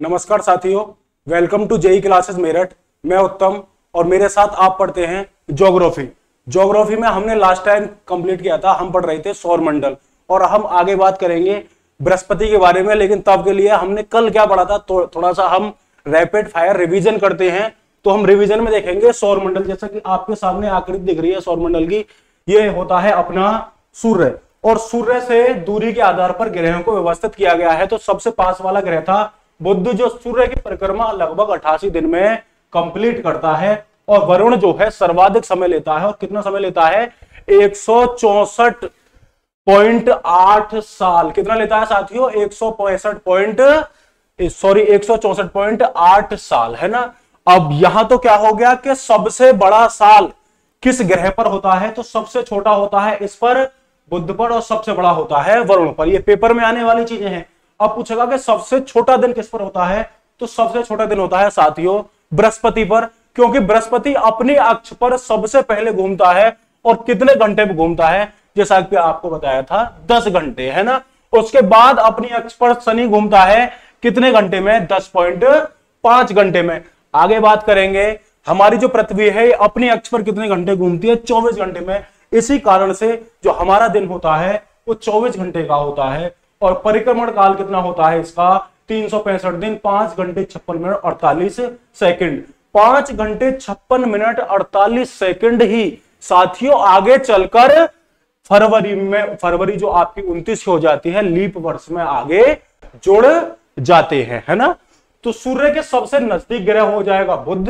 नमस्कार साथियों, welcome to JEE classes Meerut. मैं उत्तम और मेरे साथ आप पढ़ते हैं ज्योग्राफी। ज्योग्राफी में हमने लास्ट टाइम कंप्लीट किया था, हम पढ़ रहे थे सौर मंडल और हम आगे बात करेंगे बृहस्पति के बारे में। लेकिन तब के लिए हमने कल क्या पढ़ा था, तो थोड़ा सा हम रैपिड फायर रिवीजन करते हैं। तो हम रिवीजन में देखेंगे सौर मंडल, जैसा कि आपके सामने आकृति दिख रही है सौर मंडल की। ये होता है अपना सूर्य और सूर्य से दूरी के आधार पर ग्रहों को व्यवस्थित किया गया है। तो सबसे पास वाला ग्रह था बुध, जो सूर्य की परिक्रमा लगभग 88 दिन में कंप्लीट करता है। और वरुण जो है सर्वाधिक समय लेता है। और कितना समय लेता है? 164.8 साल। कितना लेता है साथियों? 164.8 साल, है ना। अब यहां तो क्या हो गया कि सबसे बड़ा साल किस ग्रह पर होता है? तो सबसे छोटा होता है इस पर, बुध पर, और सबसे बड़ा होता है वरुण पर। ये पेपर में आने वाली चीजें हैं। अब पूछेगा कि सबसे छोटा दिन किस पर होता है? तो सबसे छोटा दिन होता है साथियों बृहस्पति पर, क्योंकि बृहस्पति अपनी अक्ष पर सबसे पहले घूमता है। और कितने घंटे में घूमता है? जैसा कि आपको बताया था 10 घंटे, है ना। उसके बाद अपनी अक्ष पर शनि घूमता है कितने घंटे में? 10.5 घंटे में। आगे बात करेंगे हमारी जो पृथ्वी है अपनी अक्ष पर कितने घंटे घूमती है? 24 घंटे में। इसी कारण से जो हमारा दिन होता है वो 24 घंटे का होता है। और परिक्रमण काल कितना होता है इसका? 365 दिन, 5 घंटे 56 मिनट 48 सेकंड। 5 घंटे 56 मिनट 48 सेकंड ही साथियों आगे चलकर फरवरी जो आपकी 29 हो जाती है, लीप वर्ष में आगे जुड़ जाते हैं, है ना। तो सूर्य के सबसे नजदीक ग्रह हो जाएगा बुध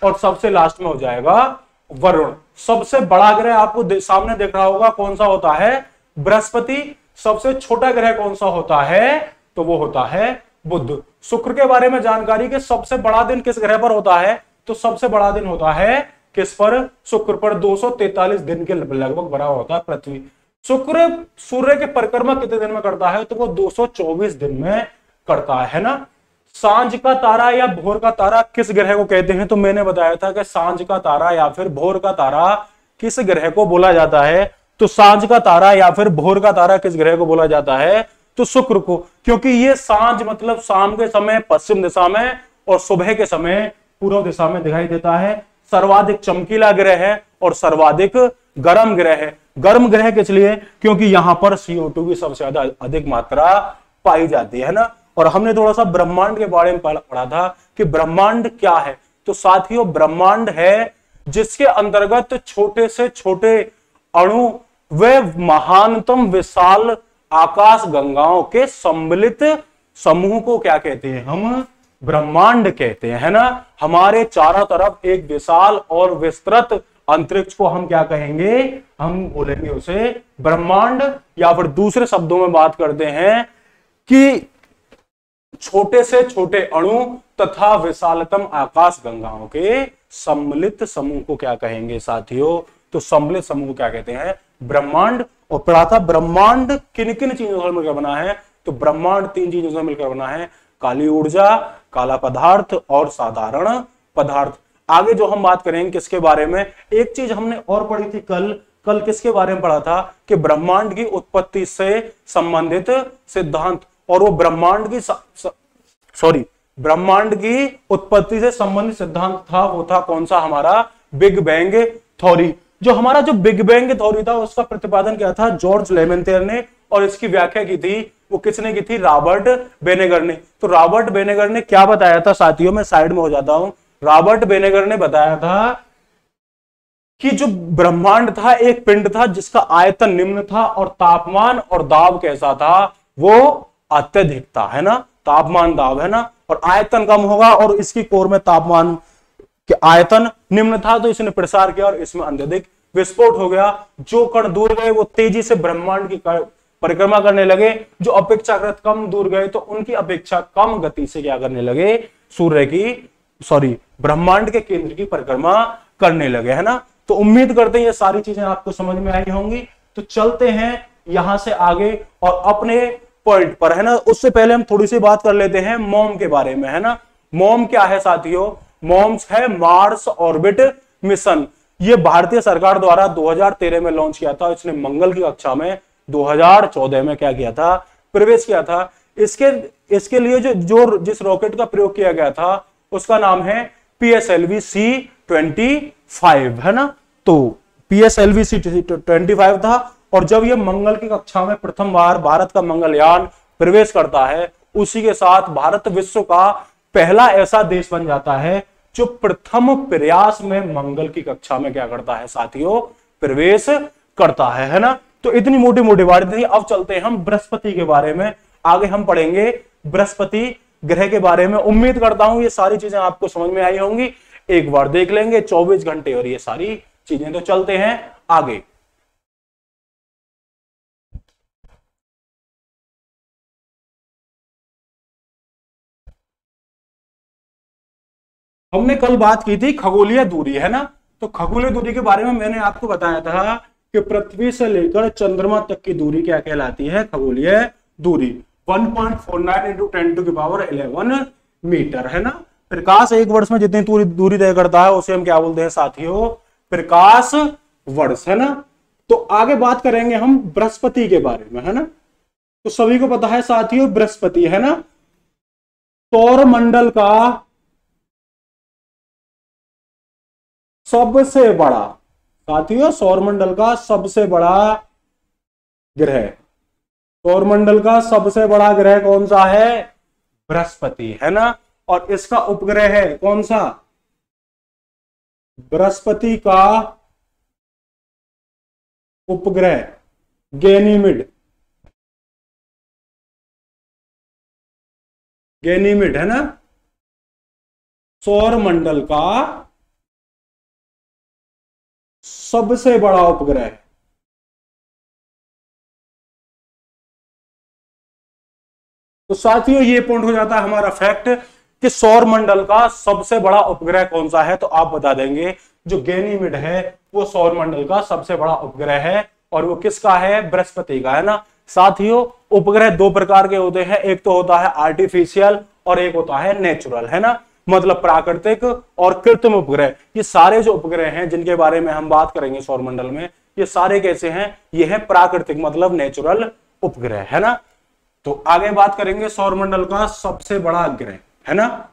और सबसे लास्ट में हो जाएगा वरुण। सबसे बड़ा ग्रह आपको सामने देख रहा होगा, कौन सा होता है? बृहस्पति। सबसे छोटा ग्रह कौन सा होता है? तो वो होता है बुध। शुक्र के बारे में जानकारी कि सबसे बड़ा दिन किस ग्रह पर होता है? तो सबसे बड़ा दिन होता है किस पर? शुक्र पर। 243 दिन के लगभग बराबर होता है पृथ्वी। शुक्र सूर्य के परिक्रमा कितने दिन में करता है? तो वो 224 दिन में करता है ना। सांझ का तारा या भोर का तारा किस ग्रह को कहते हैं? तो मैंने बताया था कि सांझ का तारा या फिर भोर का तारा किस ग्रह को बोला जाता है? तो सांझ का तारा या फिर भोर का तारा किस ग्रह को बोला जाता है? तो शुक्र को, क्योंकि ये सांझ मतलब शाम के समय पश्चिम दिशा में और सुबह के समय पूर्व दिशा में दिखाई देता है। सर्वाधिक चमकीला ग्रह है और सर्वाधिक गर्म ग्रह है। गर्म ग्रह किस लिए? क्योंकि यहां पर CO2 की सबसे ज्यादा अधिक मात्रा पाई जाती है ना। और हमने थोड़ा सा ब्रह्मांड के बारे में पढ़ा था कि ब्रह्मांड क्या है। तो साथियों ब्रह्मांड है जिसके अंतर्गत छोटे से छोटे अणु वे महानतम विशाल आकाश गंगाओं के सम्मिलित समूह को क्या कहते हैं? हम ब्रह्मांड कहते हैं, है ना। हमारे चारों तरफ एक विशाल और विस्तृत अंतरिक्ष को हम क्या कहेंगे? हम बोलेंगे उसे ब्रह्मांड। या फिर दूसरे शब्दों में बात करते हैं कि छोटे से छोटे अणु तथा विशालतम आकाश गंगाओं के सम्मिलित समूह को क्या कहेंगे साथियों? तो सम्मिलित समूह को क्या कहते हैं? ब्रह्मांड। और पढ़ा था ब्रह्मांड किन किन चीजों से मिलकर बना है? तो ब्रह्मांड 3 चीजों से मिलकर बना है, काली ऊर्जा, काला पदार्थ और साधारण पदार्थ। आगे जो हम बात करेंगे किसके बारे में, एक चीज हमने और पढ़ी थी कल किसके बारे में पढ़ा था कि ब्रह्मांड की उत्पत्ति से संबंधित सिद्धांत। और वो ब्रह्मांड की उत्पत्ति से संबंधित सिद्धांत था, वो था कौन सा? हमारा बिग बैंग थ्योरी। जो हमारा जो बिग बैंग थ्योरी था उसका प्रतिपादन किया था जॉर्ज लेमेंथियर ने। और इसकी व्याख्या की थी, वो किसने की थी? रॉबर्ट बेनेगर ने। तो रॉबर्ट बेनेगर ने क्या बताया था साथियों? मैं साइड में हो जाता हूं। रॉबर्ट बेनेगर ने बताया था कि जो ब्रह्मांड था एक पिंड था जिसका आयतन निम्न था और तापमान और दाब कैसा था? वो अत्यधिक था, है ना। तापमान दाब, है ना। और आयतन कम होगा और इसकी कोर में तापमान के आयतन निम्न था, तो इसने प्रसार किया और इसमें अत्यधिक विस्फोट हो गया। जो कण दूर गए वो तेजी से ब्रह्मांड की परिक्रमा करने लगे। जो अपेक्षाकृत कम दूर गए तो उनकी अपेक्षा कम गति से क्या करने लगे? ब्रह्मांड के केंद्र की परिक्रमा करने लगे, है ना। तो उम्मीद करते हैं ये सारी चीजें आपको समझ में आई होंगी। तो चलते हैं यहां से आगे और अपने पॉइंट पर, है ना। उससे पहले हम थोड़ी सी बात कर लेते हैं मॉम के बारे में, है ना। मॉम क्या है साथियों? मॉम्स है मार्स ऑर्बिट मिशन। ये भारतीय सरकार द्वारा 2013 में लॉन्च किया था। इसने मंगल की कक्षा में 2014 में क्या किया था? प्रवेश किया था। इसके इसके लिए जिस रॉकेट का प्रयोग किया गया था उसका नाम है PSLV C-25, है ना। तो PSLV C-25 था, और जब यह मंगल की कक्षा में प्रथम बार भारत का मंगलयान प्रवेश करता है, उसी के साथ भारत विश्व का पहला ऐसा देश बन जाता है जो प्रथम प्रयास में मंगल की कक्षा में क्या करता है साथियों, प्रवेश करता है ना। तो इतनी मोटी मोटी बातें थी। अब चलते हैं हम बृहस्पति के बारे में, आगे हम पढ़ेंगे बृहस्पति ग्रह के बारे में। उम्मीद करता हूं ये सारी चीजें आपको समझ में आई होंगी। एक बार देख लेंगे 24 घंटे और ये सारी चीजें। तो चलते हैं आगे। हमने कल बात की थी खगोलीय दूरी, है ना। तो खगोलीय दूरी के बारे में मैंने आपको बताया था कि पृथ्वी से लेकर चंद्रमा तक की दूरी क्या कहलाती है, खगोलीय दूरी। 1.49 इंटू 10⁻11 मीटर, है ना। प्रकाश एक वर्ष में जितनी दूरी तय करता है उसे हम क्या बोलते हैं साथियों, प्रकाश वर्ष, है ना। तो आगे बात करेंगे हम बृहस्पति के बारे में, है ना। तो सभी को पता है साथियों बृहस्पति, है ना, सौर मंडल का सबसे बड़ा, साथियों सौरमंडल का सबसे बड़ा ग्रह, सौरमंडल का सबसे बड़ा ग्रह कौन सा है, बृहस्पति, है ना। और इसका उपग्रह है कौन सा, बृहस्पति का उपग्रह गैनीमेड, गैनीमेड, है ना। सौरमंडल का सबसे बड़ा उपग्रह है। तो साथियों ये पॉइंट हो जाता है हमारा फैक्ट कि सौर मंडल का सबसे बड़ा उपग्रह कौन सा है। तो आप बता देंगे जो गैनीमेड है वो सौर मंडल का सबसे बड़ा उपग्रह है, और वो किसका है, बृहस्पति का, है ना। साथियों उपग्रह दो प्रकार के होते हैं, एक तो होता है आर्टिफिशियल और एक होता है नेचुरल, है ना, मतलब प्राकृतिक और कृत्रिम उपग्रह। ये सारे जो उपग्रह हैं जिनके बारे में हम बात करेंगे सौरमंडल में, ये सारे कैसे हैं, ये है प्राकृतिक मतलब नेचुरल उपग्रह, है ना। तो आगे बात करेंगे सौरमंडल का सबसे बड़ा ग्रह, है ना।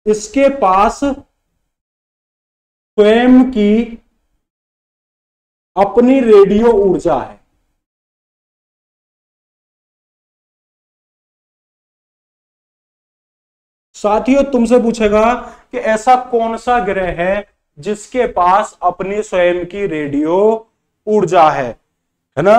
इसके पास स्वयं की अपनी रेडियो ऊर्जा है। साथियों तुमसे पूछेगा कि ऐसा कौन सा ग्रह है जिसके पास अपनी स्वयं की रेडियो ऊर्जा है ना।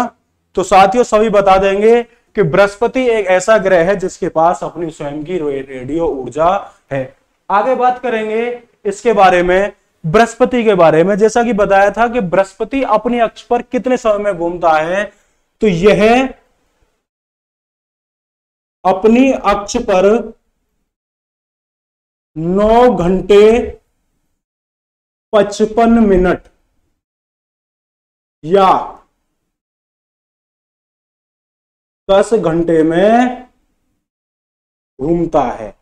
तो साथियों सभी बता देंगे कि बृहस्पति एक ऐसा ग्रह है जिसके पास अपनी स्वयं की रेडियो ऊर्जा है। आगे बात करेंगे इसके बारे में, बृहस्पति के बारे में। जैसा कि बताया था कि बृहस्पति अपनी अक्ष पर कितने समय में घूमता है, तो यह अपनी अक्ष पर 9 घंटे 55 मिनट या 10 घंटे में घूमता है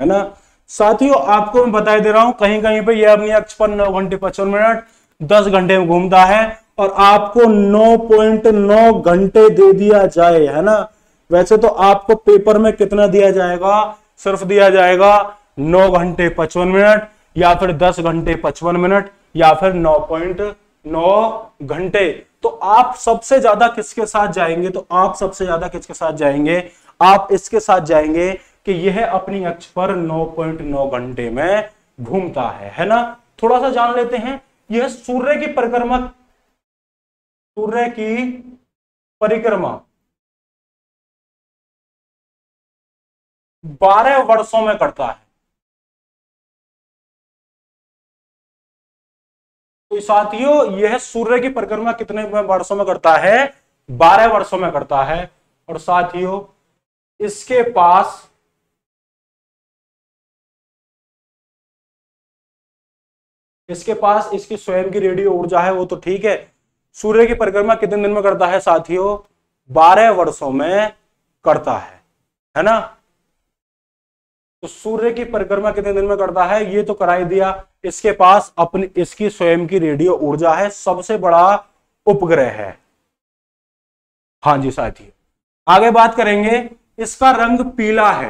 ना। साथियों आपको मैं बता दे रहा हूं कहीं कहीं पे यह अपनी अक्ष पर 9 घंटे 55 मिनट 10 घंटे में घूमता है, और आपको 9.9 घंटे दे दिया जाए, है ना। वैसे तो आपको पेपर में कितना दिया जाएगा, सिर्फ दिया जाएगा 9 घंटे 55 मिनट या फिर 10 घंटे 55 मिनट या फिर 9.9 घंटे। तो आप सबसे ज्यादा किसके साथ जाएंगे, तो आप सबसे ज्यादा किसके साथ जाएंगे, आप इसके साथ जाएंगे कि यह अपनी अक्ष पर 9.9 घंटे में घूमता है ना। थोड़ा सा जान लेते हैं, यह सूर्य की परिक्रमा 12 वर्षों में करता है। तो साथियों यह सूर्य की परिक्रमा कितने वर्षों में करता है, 12 वर्षों में करता है। और साथियों इसके पास इसकी स्वयं की रेडियो ऊर्जा है, वो तो ठीक है। सूर्य की परिक्रमा कितने दिन में करता है साथियों, 12 वर्षों में करता है ना। तो सूर्य की परिक्रमा कितने दिन में करता है ये तो करा ही दिया। इसके पास इसकी स्वयं की रेडियो ऊर्जा है, सबसे बड़ा उपग्रह है। हाँ जी साथियों, आगे बात करेंगे, इसका रंग पीला है।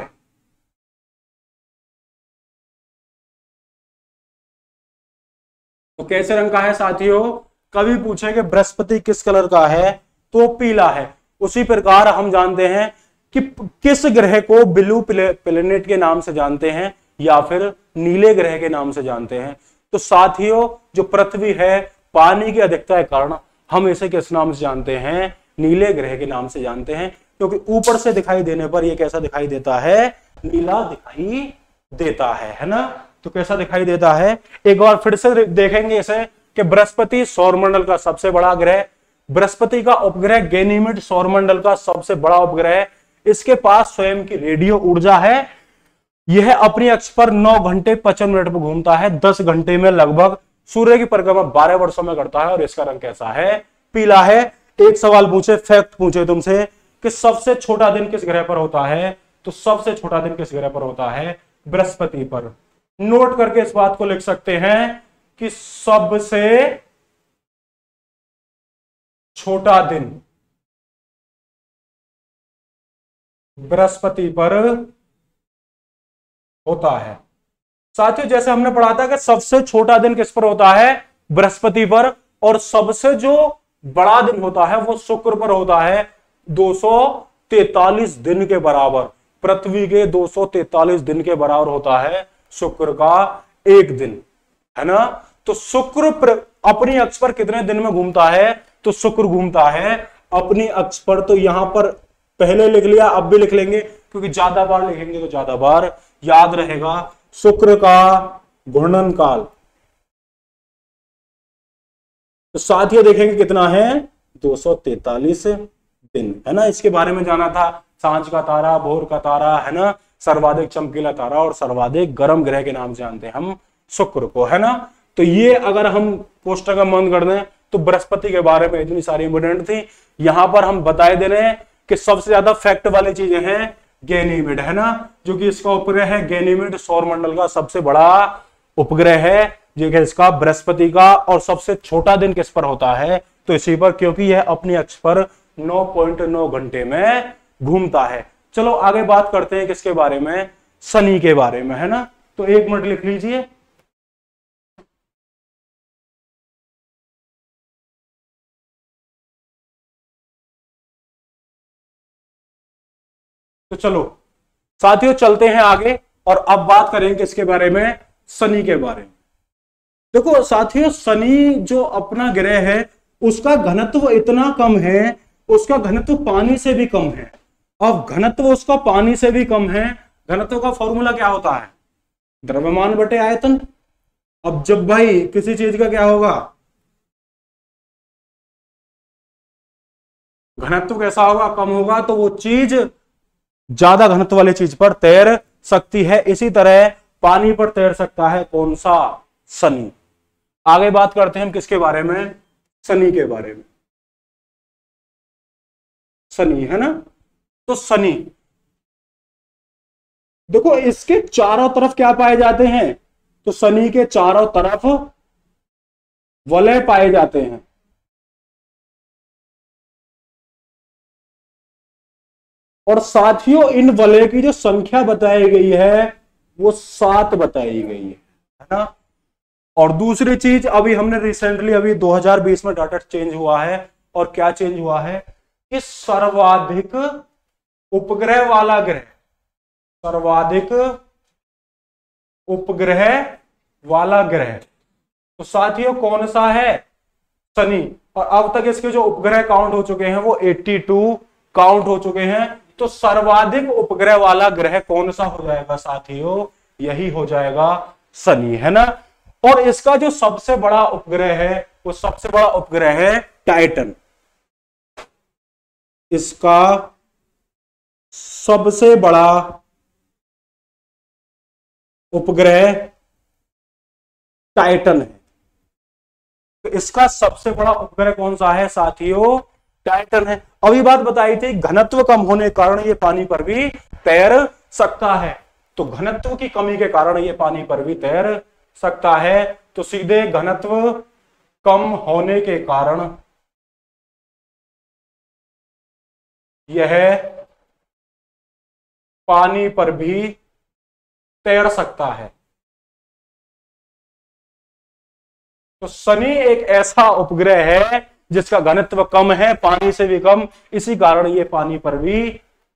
तो कैसे रंग का है साथियों? कभी पूछेंगे बृहस्पति किस कलर का है, तो पीला है। उसी प्रकार हम जानते हैं कि किस ग्रह को ब्लू प्लेनेट के नाम से जानते हैं या फिर नीले ग्रह के नाम से जानते हैं। तो साथियों, जो पृथ्वी है, पानी की अधिकता के कारण हम इसे किस नाम से जानते हैं? नीले ग्रह के नाम से जानते हैं, क्योंकि ऊपर से दिखाई देने पर यह कैसा दिखाई देता है? नीला दिखाई देता है ना। तो कैसा दिखाई देता है? एक बार फिर से देखेंगे इसे कि बृहस्पति सौरमंडल का सबसे बड़ा ग्रह, बृहस्पति का उपग्रह गैनीमेड सौरमंडल का सबसे बड़ा उपग्रह, इसके पास स्वयं की रेडियो ऊर्जा है। यह अपनी अक्ष पर 9 घंटे 55 मिनट में घूमता है, 10 घंटे में लगभग सूर्य की परिक्रमा 12 वर्षों में करता है, और इसका रंग कैसा है? पीला है। एक सवाल पूछे, फैक्ट पूछे तुमसे कि सबसे छोटा दिन किस ग्रह पर होता है, तो सबसे छोटा दिन किस ग्रह पर होता है? बृहस्पति पर। नोट करके इस बात को लिख सकते हैं कि सबसे छोटा दिन बृहस्पति पर होता है। साथियों, जैसे हमने पढ़ा था कि सबसे छोटा दिन किस पर होता है? बृहस्पति पर, और सबसे जो बड़ा दिन होता है वो शुक्र पर होता है, 243 दिन के बराबर। पृथ्वी के 243 दिन के बराबर होता है शुक्र का एक दिन, है ना। तो शुक्र अपनी अक्ष पर कितने दिन में घूमता है? तो शुक्र घूमता है अपनी अक्ष पर, तो यहां पर पहले लिख लिया, अब भी लिख लेंगे, क्योंकि ज्यादा बार लिखेंगे तो ज्यादा बार याद रहेगा। शुक्र का घूर्णन काल, तो साथियों देखेंगे कितना है? 243 दिन, है ना। इसके बारे में जाना था, सांझ का तारा, भोर का तारा, है ना, सर्वाधिक चमकीला तारा और सर्वाधिक गर्म ग्रह के नाम से जानते हैं हम शुक्र को, है ना। तो ये अगर हम कोष्टक में बंद कर दें तो बृहस्पति के बारे में इतनी सारी इंपोर्टेंट थी। यहां पर हम बताए दे रहे हैं कि सबसे ज्यादा फैक्ट वाली चीजें हैं गैनीमेड, है ना, जो कि इसका उपग्रह है। गैनीमेड सौरमंडल का सबसे बड़ा उपग्रह है, जो कि इसका बृहस्पति का। और सबसे छोटा दिन किस पर होता है? तो इसी पर, क्योंकि यह अपनी अक्ष पर 9.9 घंटे में घूमता है। चलो आगे बात करते हैं किसके बारे में? शनि के बारे में, है ना। तो 1 मिनट लिख लीजिए। तो चलो साथियों चलते हैं आगे, और अब बात करेंगे किसके बारे में? शनि के बारे में। देखो साथियों, शनि जो अपना ग्रह है उसका घनत्व इतना कम है, उसका घनत्व पानी से भी कम है। अब घनत्व उसका पानी से भी कम है, घनत्व का फॉर्मूला क्या होता है? द्रव्यमान बटे आयतन। अब जब भाई किसी चीज का क्या होगा? घनत्व कैसा होगा? कम होगा, तो वो चीज ज्यादा घनत्व वाली चीज पर तैर सकती है। इसी तरह पानी पर तैर सकता है कौन सा? शनि। आगे बात करते हैं हम किसके बारे में? शनि के बारे में। शनि, है ना। तो शनि देखो, इसके चारों तरफ क्या पाए जाते हैं? तो शनि के चारों तरफ वलय पाए जाते हैं। और साथियों, इन वलय की जो संख्या बताई गई है वो 7 बताई गई है ना। और दूसरी चीज, अभी हमने रिसेंटली अभी 2020 में डाटा चेंज हुआ है, और क्या चेंज हुआ है कि सर्वाधिक उपग्रह वाला ग्रह, सर्वाधिक उपग्रह वाला ग्रह, तो साथियों कौन सा है? शनि। और अब तक इसके जो उपग्रह काउंट हो चुके हैं वो 82 काउंट हो चुके हैं। तो सर्वाधिक उपग्रह वाला ग्रह कौन सा हो जाएगा साथियों? यही हो जाएगा शनि, है ना। और इसका जो सबसे बड़ा उपग्रह है वो सबसे बड़ा उपग्रह है टाइटन। इसका सबसे बड़ा उपग्रह टाइटन है। तो इसका सबसे बड़ा उपग्रह कौन सा है साथियों? टाइटन है। अभी बात बताई थी घनत्व कम होने के कारण ये पानी पर भी तैर सकता है। तो घनत्व की कमी के कारण ये पानी पर भी तैर सकता है। तो सीधे घनत्व कम होने के कारण यह पानी पर भी तैर सकता है। तो शनि एक ऐसा उपग्रह है जिसका घनत्व कम है, पानी से भी कम, इसी कारण ये पानी पर भी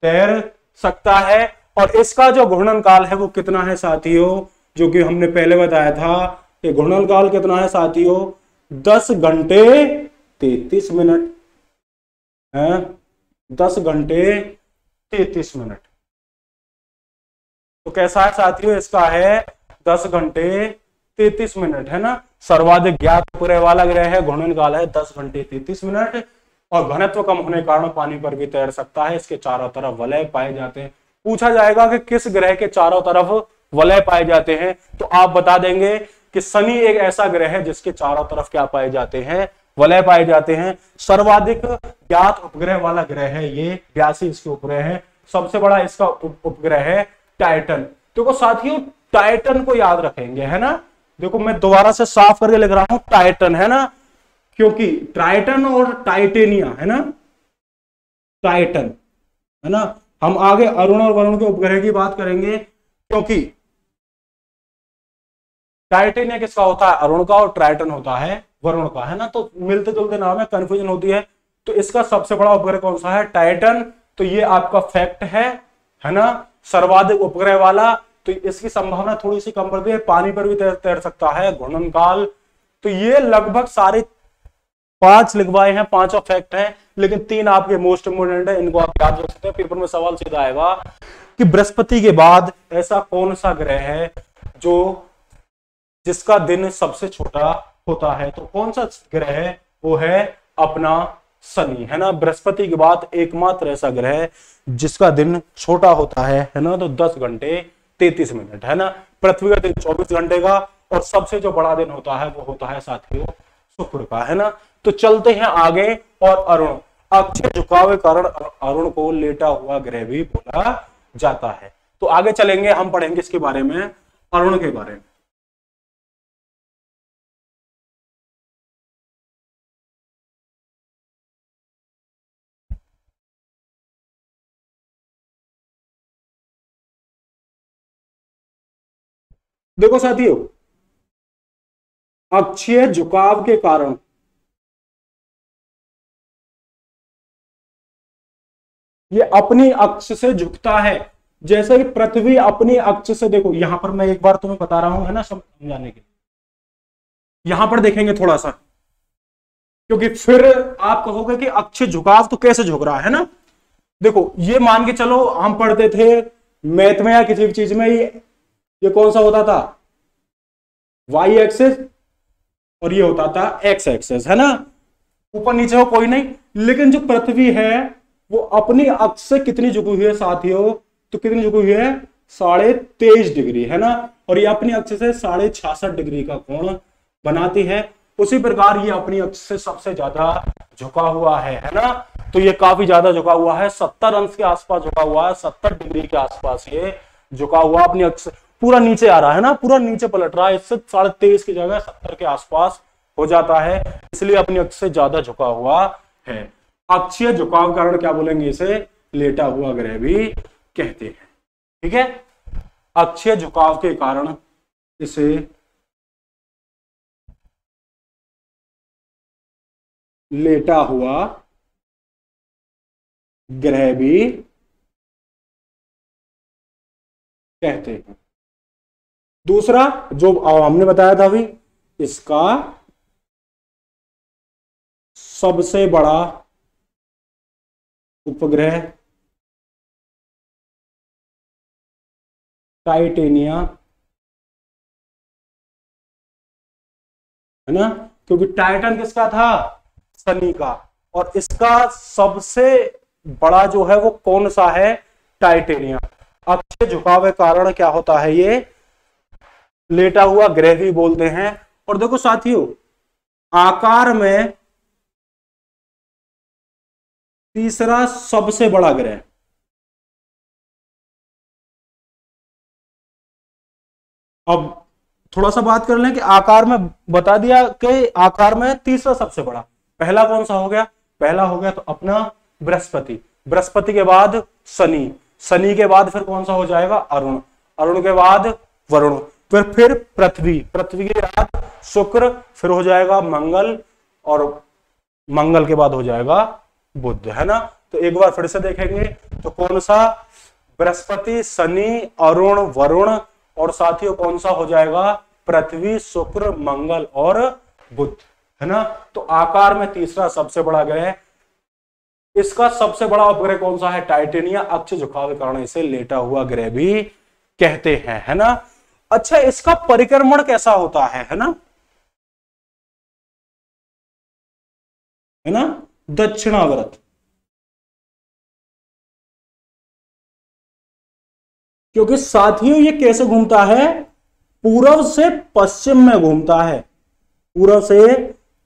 तैर सकता है। और इसका जो घूर्णन काल है वो कितना है साथियों, जो कि हमने पहले बताया था कि घूर्णन काल कितना है साथियों, 10 घंटे 33 मिनट है, 10 घंटे 33 मिनट। तो कैसा है साथियों, इसका है 10 घंटे 33 मिनट, है ना। सर्वाधिक ज्ञात उपग्रह वाला ग्रह है, घूर्णन काल है 10 घंटे 33 मिनट और घनत्व कम होने के कारण पानी पर भी तैर सकता है। इसके चारों तरफ वलय पाए जाते हैं। पूछा जाएगा कि किस ग्रह के चारों तरफ वलय पाए जाते हैं, तो आप बता देंगे कि शनि एक ऐसा ग्रह है जिसके चारों तरफ क्या पाए जाते हैं, वलय पाए जाते हैं। सर्वाधिक ज्ञात उपग्रह वाला ग्रह है ये, 82 इसके उपग्रह है। सबसे बड़ा इसका उपग्रह है टाइटन। देखो साथियों, टाइटन को याद रखेंगे, है ना। देखो मैं दोबारा से साफ करके लिख रहा हूं टाइटन, है ना, क्योंकि टाइटन और टाइटेनिया, है ना, टाइटन, है ना। हम आगे अरुण और वरुण के उपग्रह की बात करेंगे, क्योंकि टाइटेनिया किसका होता है, अरुण का, और ट्राइटन होता है वरुण का, है ना। तो मिलते जुलते नाम है, कंफ्यूजन होती है। तो इसका सबसे बड़ा उपग्रह कौन सा है, टाइटन। तो ये आपका फैक्ट है ना, सर्वाधिक उपग्रह वाला। तो इसकी संभावना थोड़ी सी कम पड़ती है, पानी पर भी तैर सकता है, घूर्णन काल। तो ये लगभग सारे 5 लिखवाए हैं, 5 फैक्ट हैं, लेकिन 3 आपके मोस्ट इंपोर्टेंट है, इनको आप याद रख सकते हैं। पेपर में सवाल सीधा आएगा कि बृहस्पति के बाद ऐसा कौन सा ग्रह है जो जिसका दिन सबसे छोटा होता है। तो कौन सा ग्रह है, वो है अपना शनि, है ना। बृहस्पति के बाद एकमात्र ऐसा ग्रह है जिसका दिन छोटा होता है ना। तो 10 घंटे 33 मिनट, है ना। पृथ्वी का दिन 24 घंटे का, और सबसे जो बड़ा दिन होता है वो होता है साथियों शुक्र का, है ना। तो चलते हैं आगे। और अरुण, अक्षीय झुकाव के कारण अरुण को लेटा हुआ ग्रह भी बोला जाता है। तो आगे चलेंगे, हम पढ़ेंगे इसके बारे में, अरुण के बारे में। देखो साथियों, अक्षीय झुकाव के कारण ये अपनी अक्ष से झुकता है। जैसे कि पृथ्वी अपनी अक्ष से, देखो यहां पर मैं एक बार तुम्हें बता रहा हूं, है ना, समझाने के लिए। यहां पर देखेंगे थोड़ा सा, क्योंकि फिर आप कहोगे कि अक्षीय झुकाव तो कैसे झुक रहा है ना। देखो ये मान के चलो, हम पढ़ते थे मैथ में या किसी भी चीज में, ये कौन सा होता था, वाई एक्सेस, और ये होता था एक्स एक्सेस, है ना। ऊपर नीचे हो कोई नहीं, लेकिन जो पृथ्वी है वो अपनी अक्ष से कितनी झुकी हुई है साथियों, तो कितनी झुकी हुई है, 23.5 डिग्री, है ना। और ये अपनी अक्ष से 66.5 डिग्री का कोण बनाती है। उसी प्रकार ये अपनी अक्ष से सबसे ज्यादा झुका हुआ है ना। तो ये काफी ज्यादा झुका हुआ है, 70 अंश के आसपास झुका हुआ है, 70 डिग्री के आसपास ये झुका हुआ अपनी अक्ष, पूरा नीचे आ रहा है ना, पूरा नीचे पलट रहा है। इससे 23.5 की जगह 70 के आसपास हो जाता है, इसलिए अपनी अक्ष से ज्यादा झुका हुआ है। अक्षीय झुकाव कारण क्या बोलेंगे, इसे लेटा हुआ ग्रह भी कहते हैं, ठीक है। अक्षीय झुकाव के कारण इसे लेटा हुआ ग्रह भी कहते हैं। दूसरा जो हमने बताया था अभी, इसका सबसे बड़ा उपग्रह टाइटेनिया, है ना, क्योंकि टाइटन किसका था, शनि का। और इसका सबसे बड़ा जो है वो कौन सा है, टाइटेनिया। अक्षीय झुकाव के कारण क्या होता है, ये लेटा हुआ ग्रह भी बोलते हैं। और देखो साथियों, आकार में तीसरा सबसे बड़ा ग्रह, अब थोड़ा सा बात कर लें कि आकार में बता दिया कि आकार में तीसरा सबसे बड़ा, पहला कौन सा हो गया, पहला हो गया तो अपना बृहस्पति। बृहस्पति के बाद शनि, शनि के बाद फिर कौन सा हो जाएगा, अरुण, अरुण के बाद वरुण, फिर पृथ्वी, पृथ्वी के बाद शुक्र, फिर हो जाएगा मंगल, और मंगल के बाद हो जाएगा बुध, है ना। तो एक बार फिर से देखेंगे तो कौन सा, बृहस्पति, शनि, अरुण, वरुण, और साथियों कौन सा हो जाएगा, पृथ्वी, शुक्र, मंगल और बुध, है ना। तो आकार में तीसरा सबसे बड़ा ग्रह, इसका सबसे बड़ा उपग्रह कौन सा है, टाइटेनिया, अक्ष झुकाव के कारण इसे लेटा हुआ ग्रह भी कहते हैं, है ना। अच्छा, इसका परिक्रमण कैसा होता है ना, है ना, दक्षिणावर्त, क्योंकि साथियों ये कैसे घूमता है, पूर्व से पश्चिम में घूमता है, पूर्व से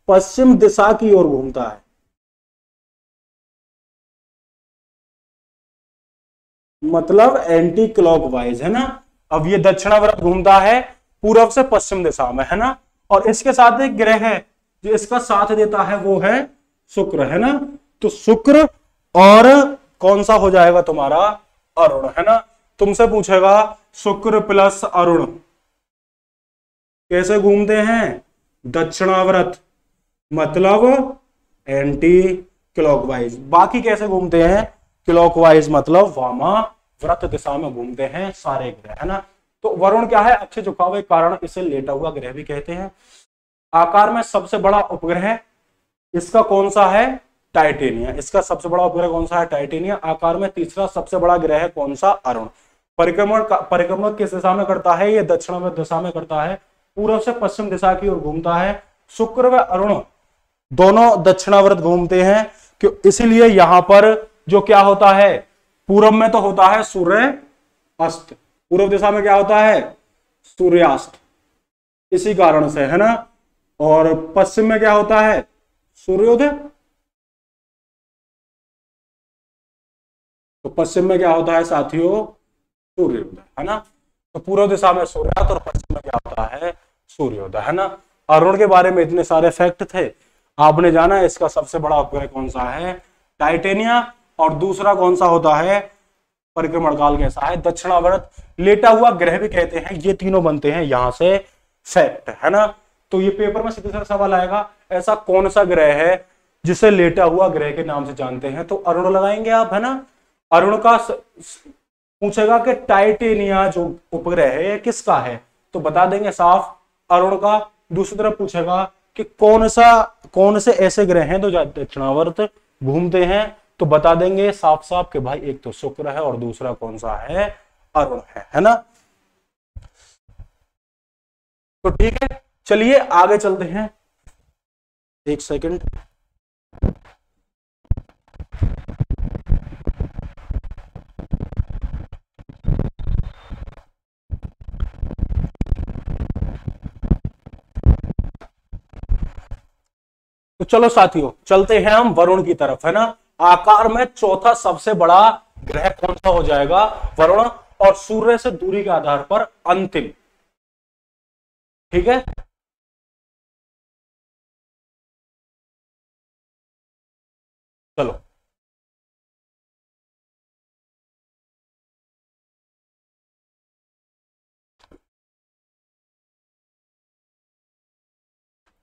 पश्चिम दिशा की ओर घूमता है, मतलब एंटी क्लॉकवाइज, है ना। अब ये दक्षिणावर्त घूमता है पूर्व से पश्चिम दिशा में, है ना। और इसके साथ एक ग्रह है जो इसका साथ देता है, वो है शुक्र, है ना। तो शुक्र और कौन सा हो जाएगा तुम्हारा, अरुण, है ना। तुमसे पूछेगा शुक्र प्लस अरुण कैसे घूमते हैं, दक्षिणावर्त, मतलब एंटी क्लॉकवाइज। बाकी कैसे घूमते हैं, क्लॉकवाइज, मतलब वामाव्रत दिशा में घूमते हैं सारे ग्रह, है ना। तो वरुण क्या है, अच्छे झुकाव के कारण इसे लेटा हुआ ग्रह भी कहते हैं। आकार में सबसे बड़ा उपग्रह इसका कौन सा है, टाइटेनिया, इसका सबसे बड़ा उपग्रह कौन सा है, टाइटेनिया। आकार में तीसरा सबसे बड़ा ग्रह है कौन सा, अरुण। परिक्रमण किस दिशा में करता है, ये दक्षिण दिशा में करता है, पूर्व से पश्चिम दिशा की ओर घूमता है। शुक्र व अरुण दोनों दक्षिणावर्त घूमते हैं, क्यों, इसीलिए यहां पर जो क्या होता है, पूर्व में तो होता है सूर्य अस्त, पूर्व दिशा में क्या होता है, सूर्यास्त, इसी कारण से, है ना। और पश्चिम में क्या होता है, सूर्योदय। तो पश्चिम में क्या होता है साथियों, सूर्योदय, है ना। तो पूर्व दिशा में सूर्यास्त और पश्चिम में क्या होता है, सूर्योदय, है ना। अरुण के बारे में इतने सारे फैक्ट थे, आपने जाना इसका सबसे बड़ा उपग्रह कौन सा है, टाइटेनिया, और दूसरा कौन सा होता है, परिक्रमण काल कैसा है, दक्षिणावर्त, लेटा हुआ ग्रह भी कहते हैं। ये तीनों बनते हैं यहां से फैक्ट, है ना। तो ये पेपर में सीधे सीधे सवाल आएगा, ऐसा कौन सा ग्रह है जिसे लेटा हुआ ग्रह के नाम से जानते हैं, तो अरुण लगाएंगे आप, है ना। अरुण का पूछेगा कि टाइटेनिया जो उपग्रह है ये किसका है, तो बता देंगे साफ अरुण का। दूसरी तरफ पूछेगा कि कौन से ऐसे ग्रह हैं जो दक्षिणावर्त घूमते हैं, तो बता देंगे साफ साफ कि भाई एक तो शुक्र है और दूसरा कौन सा है, अरुण है ना। तो ठीक है, चलिए आगे चलते हैं, एक सेकंड। तो चलो साथियों चलते हैं हम वरुण की तरफ, है ना। आकार में चौथा सबसे बड़ा ग्रह कौन सा हो जाएगा, वरुण, और सूर्य से दूरी के आधार पर अंतिम, ठीक है। चलो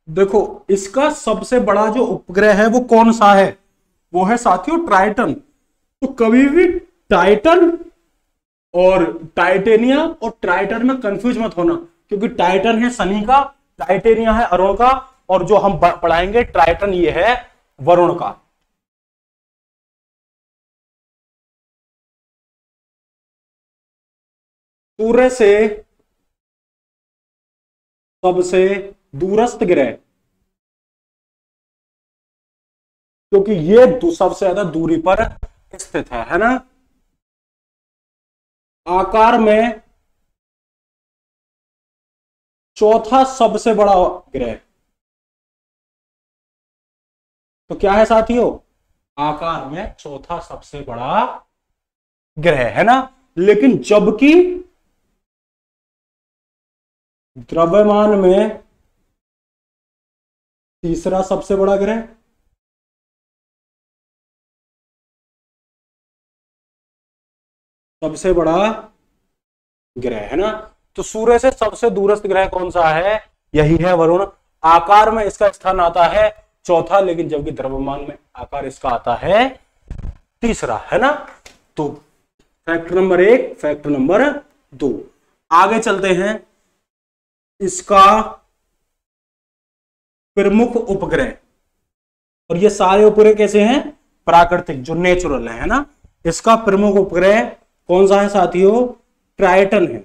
देखो, इसका सबसे बड़ा जो उपग्रह है वो कौन सा है, वो है साथियों ट्राइटन। तो कभी भी टाइटन और टाइटेनिया और ट्राइटन में कंफ्यूज मत होना, क्योंकि टाइटन है शनि का, टाइटेनिया है अरुण का, और जो हम पढ़ाएंगे ट्राइटन ये है वरुण का। सूर्य से सबसे दूरस्थ ग्रह, क्योंकि ये सबसे ज्यादा दूरी पर स्थित है ना। आकार में चौथा सबसे बड़ा ग्रह, तो क्या है साथियों, आकार में चौथा सबसे बड़ा ग्रह, है ना। लेकिन जबकि द्रव्यमान में तीसरा सबसे बड़ा ग्रह, सबसे बड़ा ग्रह है ना। तो सूर्य से सबसे दूरस्थ ग्रह कौन सा है? यही है वरुण। आकार में इसका स्थान आता है चौथा, लेकिन जबकि द्रव्यमान में आकार इसका आता है तीसरा, है ना। तो फैक्टर नंबर 1, फैक्टर नंबर 2। आगे चलते हैं। इसका प्रमुख उपग्रह, और ये सारे उपग्रह कैसे हैं? प्राकृतिक, जो नेचुरल है ना। इसका प्रमुख उपग्रह कौन सा है साथियों? ट्राइटन है।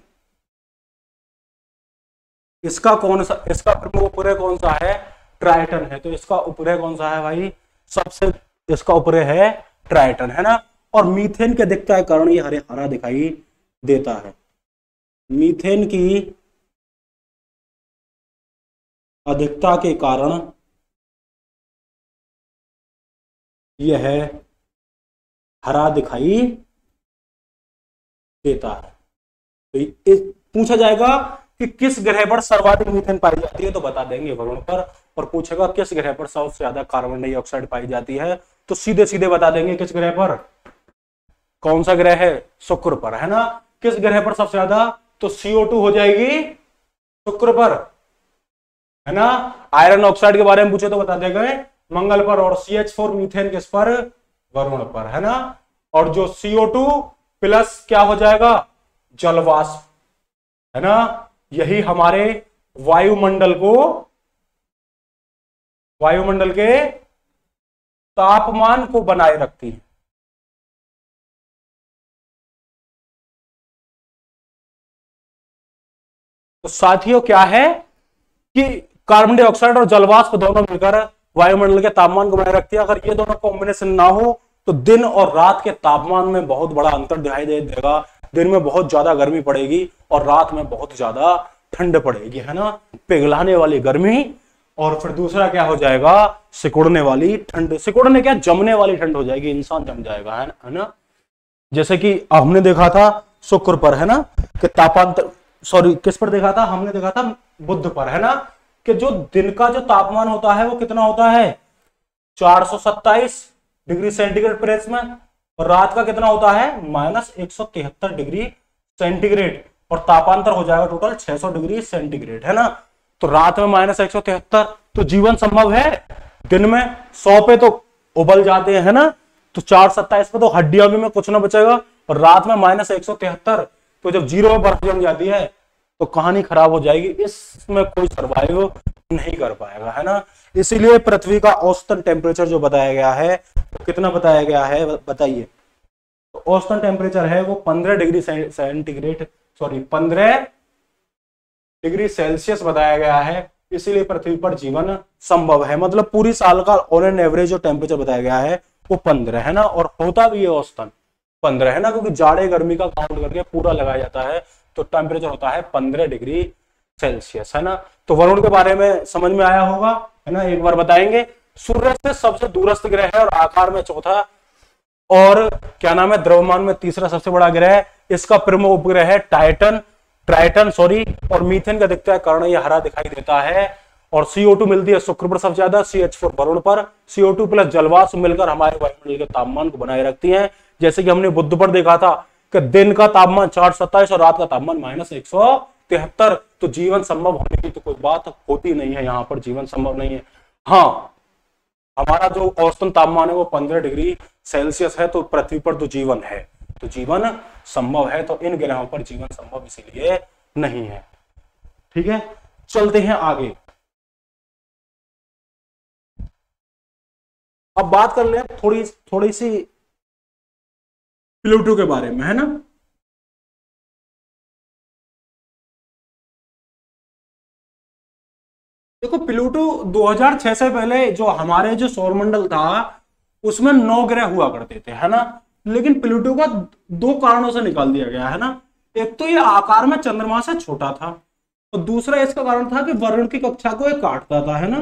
इसका प्रमुख उपग्रह कौन सा है? ट्राइटन है। तो इसका उपग्रह कौन सा है भाई? इसका उपग्रह है ट्राइटन, है ना। और मीथेन की अधिकता के कारण ये हरे हरा दिखाई देता है। मीथेन की अधिकता के कारण यह हरा दिखाई देता है। तो पूछा जाएगा कि किस ग्रह पर सर्वाधिक मीथेन पाई जाती है, तो बता देंगे वरुण पर। और पूछेगा किस ग्रह पर सबसे ज्यादा कार्बन डाइऑक्साइड पाई जाती है, तो सीधे सीधे बता देंगे किस ग्रह पर। कौन सा ग्रह है? शुक्र पर, है ना। किस ग्रह पर सबसे ज्यादा? तो CO2 हो जाएगी शुक्र पर, है ना। आयरन ऑक्साइड के बारे में पूछे तो बता देंगे मंगल पर। और CH4 मीथेन किस पर? वरुण पर, है ना। और जो CO2 प्लस क्या हो जाएगा? जलवाष्प, है ना। यही हमारे वायुमंडल के तापमान को बनाए रखती है। तो साथियों क्या है कि कार्बन डाइऑक्साइड और जलवाष्प दोनों मिलकर वायुमंडल के तापमान को बनाए रखती है। अगर ये दोनों कॉम्बिनेशन ना हो तो दिन और रात के तापमान में बहुत बड़ा अंतर दिखाई देगा। दिन में बहुत ज्यादा गर्मी पड़ेगी और रात में बहुत ज्यादा ठंड पड़ेगी, है ना। पिघलाने वाली गर्मी, और फिर दूसरा क्या हो जाएगा? सिकुड़ने वाली ठंड। सिकुड़ने क्या, जमने वाली ठंड हो जाएगी, इंसान जम जाएगा, है ना। जैसे कि हमने देखा था शुक्र पर, है ना, कि तापांतर, सॉरी किस पर देखा था? हमने देखा था बुध पर, है ना, कि जो दिन का जो तापमान होता है वो कितना होता है? 427 डिग्री सेंटीग्रेड प्रेस में। और रात का कितना होता है? -173 डिग्री सेंटीग्रेड। और तापांतर हो जाएगा टोटल 600 डिग्री सेंटीग्रेड, है ना। तो रात में -173, तो जीवन संभव है? दिन में 100 पे तो उबल जाते हैं, है ना। तो 427 पे तो हड्डियां भी में कुछ ना बचेगा। और रात में -173, तो जब 0 में बर्फ जम जाती है तो कहानी खराब हो जाएगी। इसमें कोई सर्वाइव नहीं कर पाएगा, है ना। इसीलिए पृथ्वी का औसतन टेम्परेचर जो बताया गया है, तो कितना बताया गया है बताइए? तो औसतन टेम्परेचर है वो 15 degree centigrade, sorry 15 degree Celsius बताया गया है। इसीलिए पृथ्वी पर जीवन संभव है। मतलब पूरी साल का ऑन एन एवरेज जो टेम्परेचर बताया गया है वो 15 है ना। और होता भी है औसतन 15, है ना, क्योंकि जाड़े गर्मी का काउंट करके पूरा लगाया जाता है। तो टेम्परेचर होता है 15 डिग्री सेल्सियस, है ना। तो वरुण के बारे में समझ में आया होगा, है ना। एक बार बताएंगे। सूर्य से सबसे दूरस्थ ग्रह है और आकार में चौथा, और क्या नाम है, द्रव्यमान में तीसरा सबसे बड़ा ग्रह। इसका प्रमुख उपग्रह है ट्राइटन सॉरी। और मीथेन का दिखता है कारण यह हरा दिखाई देता है। और CO2 मिलती है शुक्र पर सबसे ज्यादा, CH4 वरुण पर। CO2 प्लस जलवाष्प मिलकर हमारे वायुमंडल के तापमान को बनाए रखती हैं। जैसे कि हमने बुध पर देखा था कि दिन का तापमान 427 और रात का तापमान -173। तो जीवन संभव होने की तो कोई बात होती नहीं है, यहाँ पर जीवन संभव नहीं है। हाँ, हमारा जो औसतन तापमान है वो 15 डिग्री सेल्सियस है। तो पृथ्वी पर तो जीवन है, तो जीवन संभव है। तो इन ग्रहों पर जीवन संभव इसीलिए नहीं है। ठीक है, चलते हैं आगे। अब बात कर ले थोड़ी सी प्लूटो के बारे में, है ना। देखो प्लूटो 2006 से पहले जो हमारे जो सौरमंडल था उसमें 9 ग्रह हुआ करते थे, है ना। लेकिन प्लूटो को 2 कारणों से निकाल दिया गया, है ना। एक तो ये आकार में चंद्रमा से छोटा था, और दूसरा इसका कारण था कि वरुण की कक्षा को ये काटता था, है ना।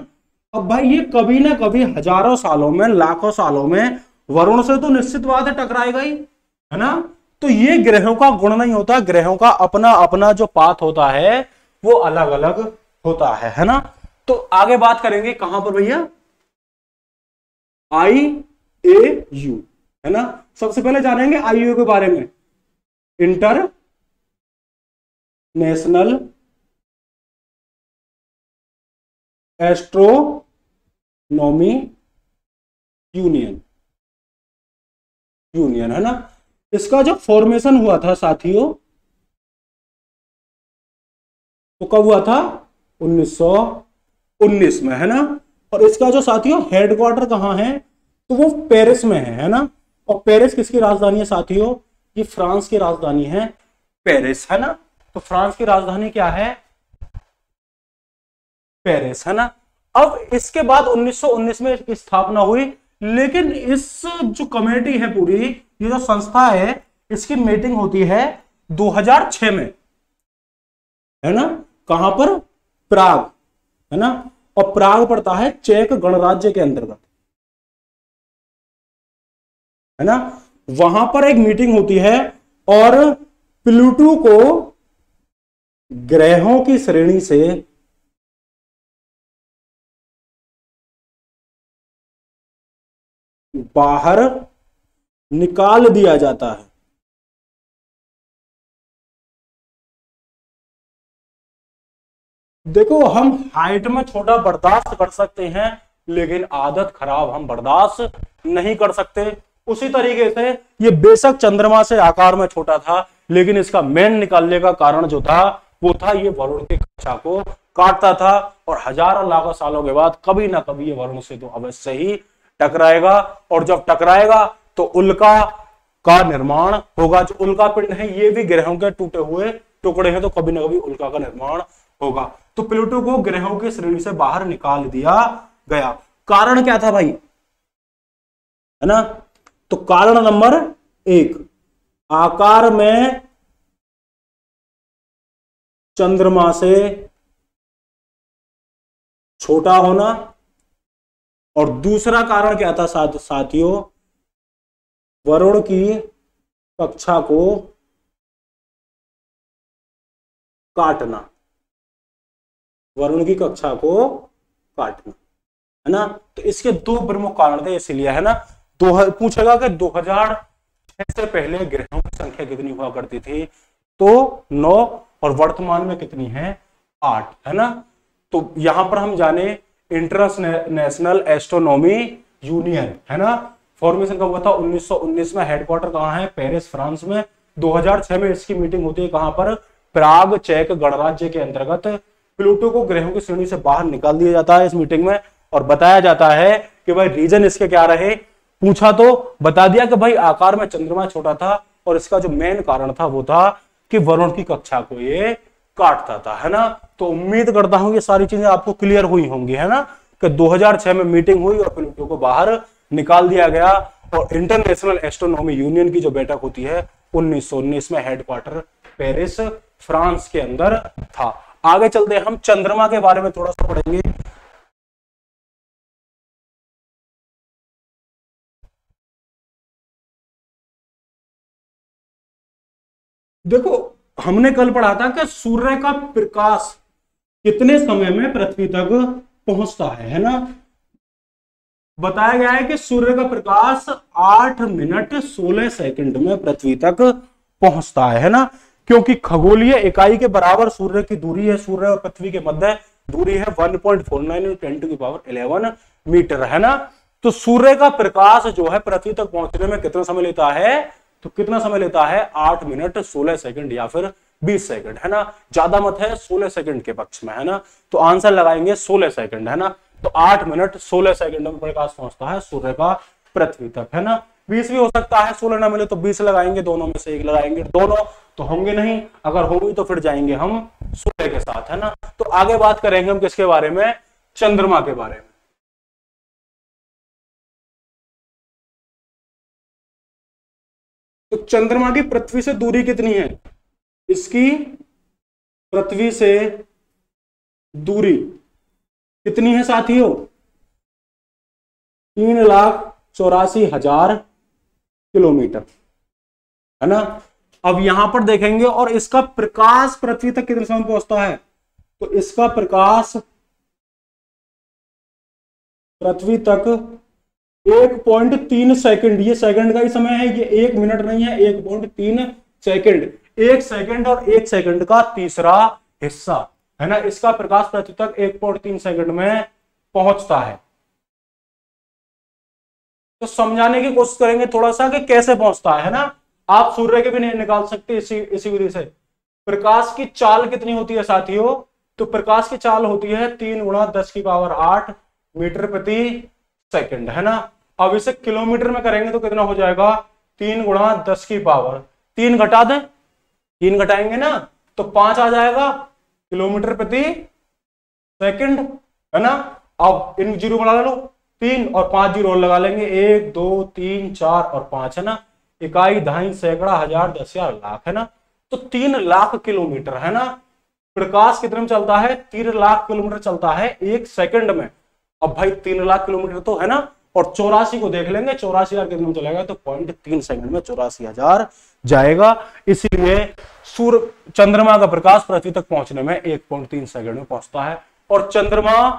अब भाई ये कभी ना कभी हजारों सालों में, लाखों सालों में वरुण से तो निश्चित बात है टकराएगा ही, है ना। तो ये ग्रहों का गुण नहीं होता, ग्रहों का अपना अपना जो पाथ होता है वो अलग अलग होता है ना। तो आगे बात करेंगे कहां पर भैया? IAU, है ना। सबसे पहले जानेंगे IAU के बारे में। इंटरनेशनल एस्ट्रोनॉमी यूनियन है ना। इसका जो फॉर्मेशन हुआ था साथियों, तो कब हुआ था? 1919 में, है ना। और इसका जो साथियों हेडक्वार्टर कहां है? तो वो पेरिस में है ना। और पेरिस किसकी राजधानी है साथियों? ये फ्रांस की राजधानी है, पेरिस, है ना। तो फ्रांस की राजधानी क्या है? पेरिस, है ना। अब इसके बाद 1919 में इसकी स्थापना हुई, लेकिन इस जो कमेटी है पूरी, ये जो संस्था है, इसकी मीटिंग होती है 2006 में, है ना। कहां पर? प्राग, है ना। और प्राग पड़ता है चेक गणराज्य के अंतर्गत, है ना। वहां पर एक मीटिंग होती है और प्लूटो को ग्रहों की श्रेणी से बाहर निकाल दिया जाता है। देखो, हम हाइट में छोटा बर्दाश्त कर सकते हैं, लेकिन आदत खराब हम बर्दाश्त नहीं कर सकते। उसी तरीके से ये बेशक चंद्रमा से आकार में छोटा था, लेकिन इसका मेन निकालने का कारण जो था वो था ये वरुण की कक्षा को काटता था, और हजारों लाखों सालों के बाद कभी ना कभी ये वरुण से तो अवश्य ही टकराएगा। और जब टकराएगा तो उल्का का निर्माण होगा। जो उल्का पिंड है ये भी ग्रहों के टूटे हुए टुकड़े हैं, तो कभी ना कभी उल्का का निर्माण होगा। तो प्लूटो को ग्रहों की श्रेणी से बाहर निकाल दिया गया। कारण क्या था भाई? है ना। तो कारण नंबर 1, आकार में चंद्रमा से छोटा होना। और दूसरा कारण क्या था साथियों? वरुण की कक्षा को काटना, वरुण की कक्षा को काटना, है ना। तो इसके दो प्रमुख कारण थे, इसीलिए, है ना। पूछेगा कि 2006 से पहले ग्रहों की संख्या कितनी हुआ करती थी? तो 9, और वर्तमान में कितनी है? 8, है ना। तो यहां पर हम जाने इंटरनेशनल एस्ट्रोनॉमी यूनियन, है ना। फॉर्मेशन कब हुआ था? 1919 में। हेडक्वार्टर कहां है? पेरिस, फ्रांस में। 2006 में इसकी मीटिंग होती है कहां पर? प्राग चेक गणराज्य के अंतर्गत। प्लूटो को ग्रहों की श्रेणी से बाहर निकाल दिया जाता है इस मीटिंग में, और बताया जाता है कि भाई रीजन इसके क्या रहे। पूछा तो बता दिया कि भाई आकार में चंद्रमा छोटा था, और इसका जो मेन कारण था वो था कि वरुण की कक्षा को ये काटता था, है ना। तो उम्मीद करता हूं ये सारी चीजें आपको क्लियर हुई होंगी, है ना, कि 2006 में मीटिंग हुई और प्लूटो को बाहर निकाल दिया गया। और इंटरनेशनल एस्ट्रोनॉमी यूनियन की जो बैठक होती है 1919 में, हेडक्वार्टर पेरिस, फ्रांस के अंदर था। आगे चलते हम चंद्रमा के बारे में थोड़ा सा पढ़ेंगे। देखो, हमने कल पढ़ा था कि सूर्य का प्रकाश कितने समय में पृथ्वी तक पहुंचता है ना। बताया गया है कि सूर्य का प्रकाश 8 मिनट 16 सेकंड में पृथ्वी तक पहुंचता है ना। क्योंकि खगोलीय इकाई के बराबर सूर्य की दूरी है, सूर्य और पृथ्वी के मध्य दूरी है 1.49 × 10⁻11 मीटर, है ना। तो सूर्य का प्रकाश जो है पृथ्वी तक पहुंचने में कितना समय लेता है? तो कितना समय लेता है? 8 मिनट 16 सेकंड या फिर 20 सेकंड, है ना। ज्यादा मत है 16 सेकंड के पक्ष में, है ना। तो आंसर लगाएंगे 16 सेकंड, है ना। तो 8 मिनट 16 सेकंड में प्रकाश पहुंचता है सूर्य का पृथ्वी तक, है ना। 20 भी हो सकता है, 16 ना मिले तो 20 लगाएंगे, दोनों में से एक लगाएंगे। दोनों तो होंगे नहीं, अगर होंगी तो फिर जाएंगे हम सूर्य के साथ, है ना। तो आगे बात करेंगे हम किसके बारे में? चंद्रमा के बारे में। तो चंद्रमा की पृथ्वी से दूरी कितनी है? इसकी पृथ्वी से दूरी कितनी है साथियों? 3,84,000 किलोमीटर, है ना। अब यहां पर देखेंगे, और इसका प्रकाश पृथ्वी तक कितने समय पहुंचता है? तो इसका प्रकाश पृथ्वी तक 1.3 सेकंड, ये सेकंड का ही समय है, ये 1 मिनट नहीं है, 1.3 सेकंड, 1 सेकंड और 1 सेकंड का तीसरा हिस्सा, है ना, इसका प्रकाश पृथ्वी तक 1.3 सेकंड में पहुंचता है। तो समझाने की कोशिश करेंगे थोड़ा सा कि कैसे पहुंचता है ना। आप सूर्य के भी नहीं निकाल सकते इसी विधि से। प्रकाश की चाल कितनी होती है साथियों? तो प्रकाश की चाल होती है 3 × 10⁸ मीटर प्रति सेकंड, है ना। अब इसे किलोमीटर में करेंगे तो कितना हो जाएगा? 3 × 10⁻, 3 घटा दें, 3 घटाएंगे ना तो 5 आ जाएगा किलोमीटर प्रति सेकंड, है ना। अब इन जीरो बना लो, 3 और 5 जीरो और लगा लेंगे, 1 2 3 4 और 5, है ना। इकाई, दहाई, सैकड़ा, हजार, 10,000, लाख, है ना। तो 3 लाख किलोमीटर, है ना। प्रकाश कितने में चलता है? 3 लाख किलोमीटर चलता है 1 सेकंड में। अब भाई 3 लाख किलोमीटर तो है ना, और 84 को देख लेंगे, 84,000 कितने में चलेगा? तो 0.3 सेकंड में 84,000 जाएगा। इसीलिए सूर्य चंद्रमा का प्रकाश पृथ्वी तक पहुंचने में 1.3 सेकंड में पहुंचता है। और चंद्रमा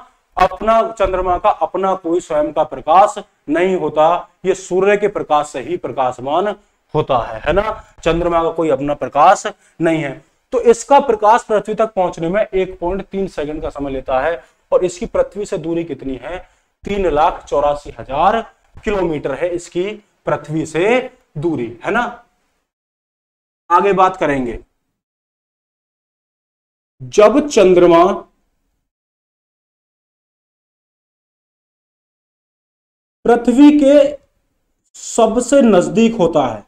का अपना कोई स्वयं का प्रकाश नहीं होता, ये सूर्य के प्रकाश से ही प्रकाशमान होता है ना। चंद्रमा का कोई अपना प्रकाश नहीं है। तो इसका प्रकाश पृथ्वी तक पहुंचने में 1.3 सेकंड का समय लेता है। और इसकी पृथ्वी से दूरी कितनी है? 3,84,000 किलोमीटर है इसकी पृथ्वी से दूरी, है ना। आगे बात करेंगे, जब चंद्रमा पृथ्वी के सबसे नजदीक होता है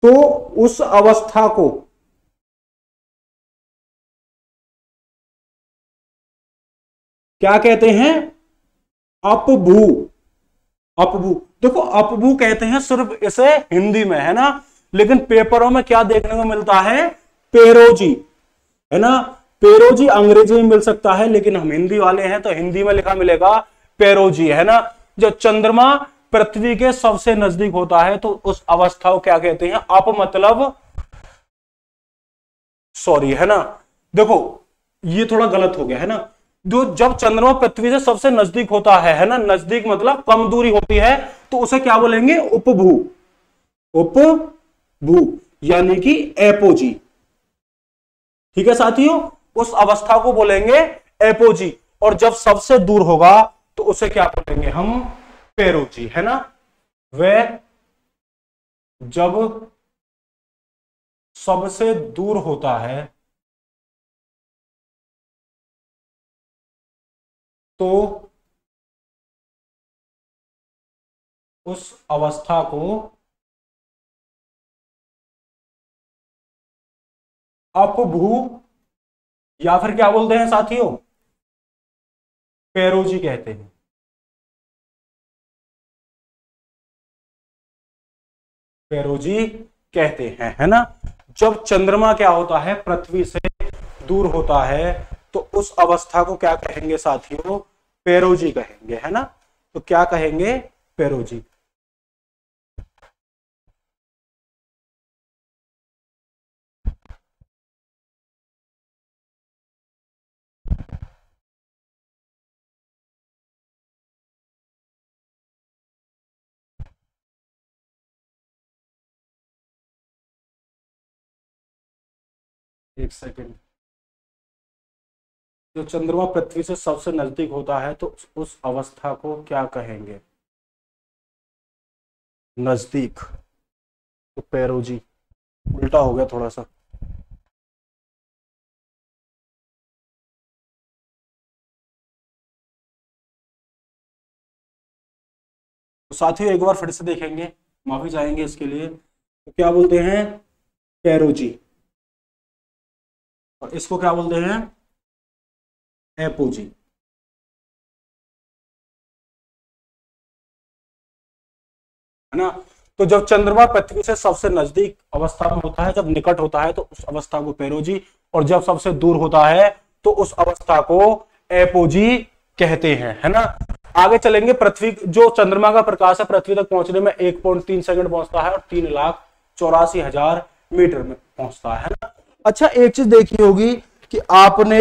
तो उस अवस्था को क्या कहते हैं? अपभू। अपभू, देखो अपभू कहते हैं सिर्फ इसे हिंदी में, है ना। लेकिन पेपरों में क्या देखने को मिलता है? पेरोजी, है ना। पेरोजी अंग्रेजी में मिल सकता है, लेकिन हम हिंदी वाले हैं तो हिंदी में लिखा मिलेगा पेरोजी, है ना। जब चंद्रमा पृथ्वी के सबसे नजदीक होता है तो उस अवस्था को क्या कहते हैं? अप मतलब सॉरी, है ना। देखो ये थोड़ा गलत हो गया, है ना। जो जब चंद्रमा पृथ्वी से सबसे नजदीक होता है ना, नजदीक मतलब कम दूरी होती है, तो उसे क्या बोलेंगे? उपभू। उपभू यानी कि एपोजी, ठीक है साथियों। उस अवस्था को बोलेंगे एपोजी। और जब सबसे दूर होगा तो उसे क्या बोलेंगे हम? पेरोजी, है ना। वह जब सबसे दूर होता है तो उस अवस्था को अपभू या फिर क्या बोलते हैं साथियों? पेरोजी कहते हैं। पेरोजी कहते हैं, है ना। जब चंद्रमा क्या होता है? पृथ्वी से दूर होता है तो उस अवस्था को क्या कहेंगे साथियों? पेरोजी कहेंगे, है ना। तो क्या कहेंगे? पेरोजी। एक सेकेंड। जो चंद्रमा पृथ्वी से सबसे नजदीक होता है तो उस अवस्था को क्या कहेंगे? नजदीक, तो पेरोजी। उल्टा हो गया थोड़ा सा। तो साथियों एक बार फिर से देखेंगे, माफी चाहेंगे इसके लिए। तो क्या बोलते हैं? पेरोजी। और इसको क्या बोलते हैं? एपोजी, है ना। तो जब चंद्रमा पृथ्वी से सबसे नजदीक अवस्था में होता है, जब निकट होता है तो उस अवस्था को पेरोजी, और जब सबसे दूर होता है तो उस अवस्था को एपोजी कहते हैं, है ना। आगे चलेंगे। पृथ्वी, जो चंद्रमा का प्रकाश है पृथ्वी तक पहुंचने में 1.3 सेकंड पहुंचता है और 3,84,000 मीटर में पहुंचता है ना। अच्छा एक चीज देखी होगी कि आपने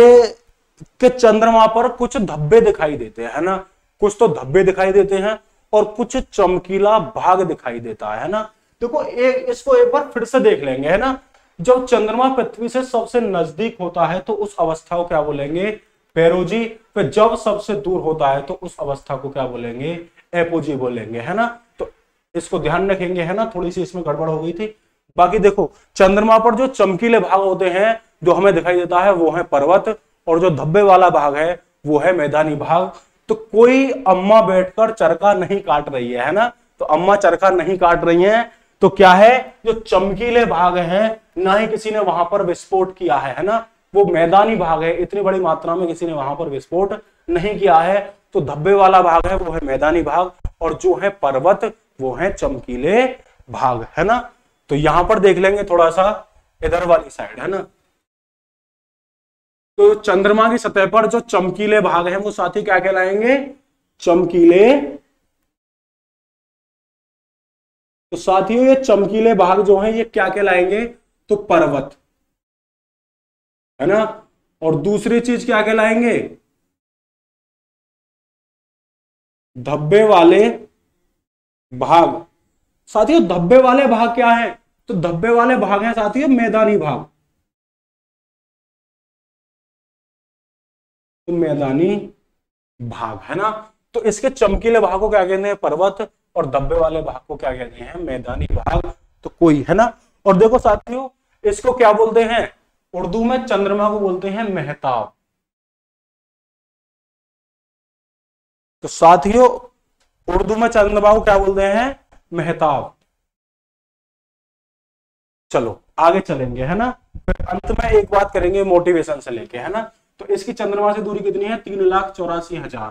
कि चंद्रमा पर कुछ धब्बे दिखाई देते हैं, है ना। कुछ तो धब्बे दिखाई देते हैं और कुछ चमकीला भाग दिखाई देता है ना। देखो इसको एक बार फिर से देख लेंगे, है ना। जब चंद्रमा पृथ्वी से सबसे नजदीक होता है तो उस अवस्था को क्या बोलेंगे, पेरोजी। फिर जब सबसे दूर होता है तो उस अवस्था को क्या बोलेंगे, एपोजी बोलेंगे, है ना। तो इसको ध्यान रखेंगे, है ना। थोड़ी सी इसमें गड़बड़ हो गई थी। बाकी देखो चंद्रमा पर जो चमकीले भाग होते हैं जो हमें दिखाई देता है वो है पर्वत, और जो धब्बे वाला भाग है वो है मैदानी भाग। तो कोई अम्मा बैठकर चरखा नहीं काट रही है ना। तो अम्मा चरखा नहीं काट रही है, तो क्या है, जो चमकीले भाग हैं ना ही किसी ने वहां पर विस्फोट किया है ना। वो मैदानी भाग है, इतनी बड़ी मात्रा में किसी ने वहां पर विस्फोट नहीं किया है। तो धब्बे वाला भाग है वो है मैदानी भाग, और जो है पर्वत वो है चमकीले भाग, है ना। तो यहां पर देख लेंगे थोड़ा सा इधर वाली साइड, है ना। तो चंद्रमा की सतह पर जो चमकीले भाग हैं वो साथी क्या कहलाएंगे, चमकीले। तो साथियों ये चमकीले भाग जो हैं ये क्या कहलाएंगे, तो पर्वत, है ना। और दूसरी चीज क्या कहलाएंगे, धब्बे वाले भाग। साथियों धब्बे वाले भाग क्या है, तो धब्बे वाले भाग हैं साथियों मैदानी भाग। तो मैदानी भाग, है ना। तो इसके चमकीले भाग को क्या कहते हैं, पर्वत, और धब्बे वाले भाग को क्या कहते हैं, मैदानी भाग। तो कोई, है ना। और देखो साथियों इसको क्या बोलते हैं, उर्दू में चंद्रमा को बोलते हैं महताब। तो साथियों उर्दू में चंद्रमा को क्या बोलते हैं, महताब। चलो आगे चलेंगे, है ना। फिर अंत में एक बात करेंगे मोटिवेशन से लेके, है ना। तो इसकी चंद्रमा से दूरी कितनी है, 3,84,000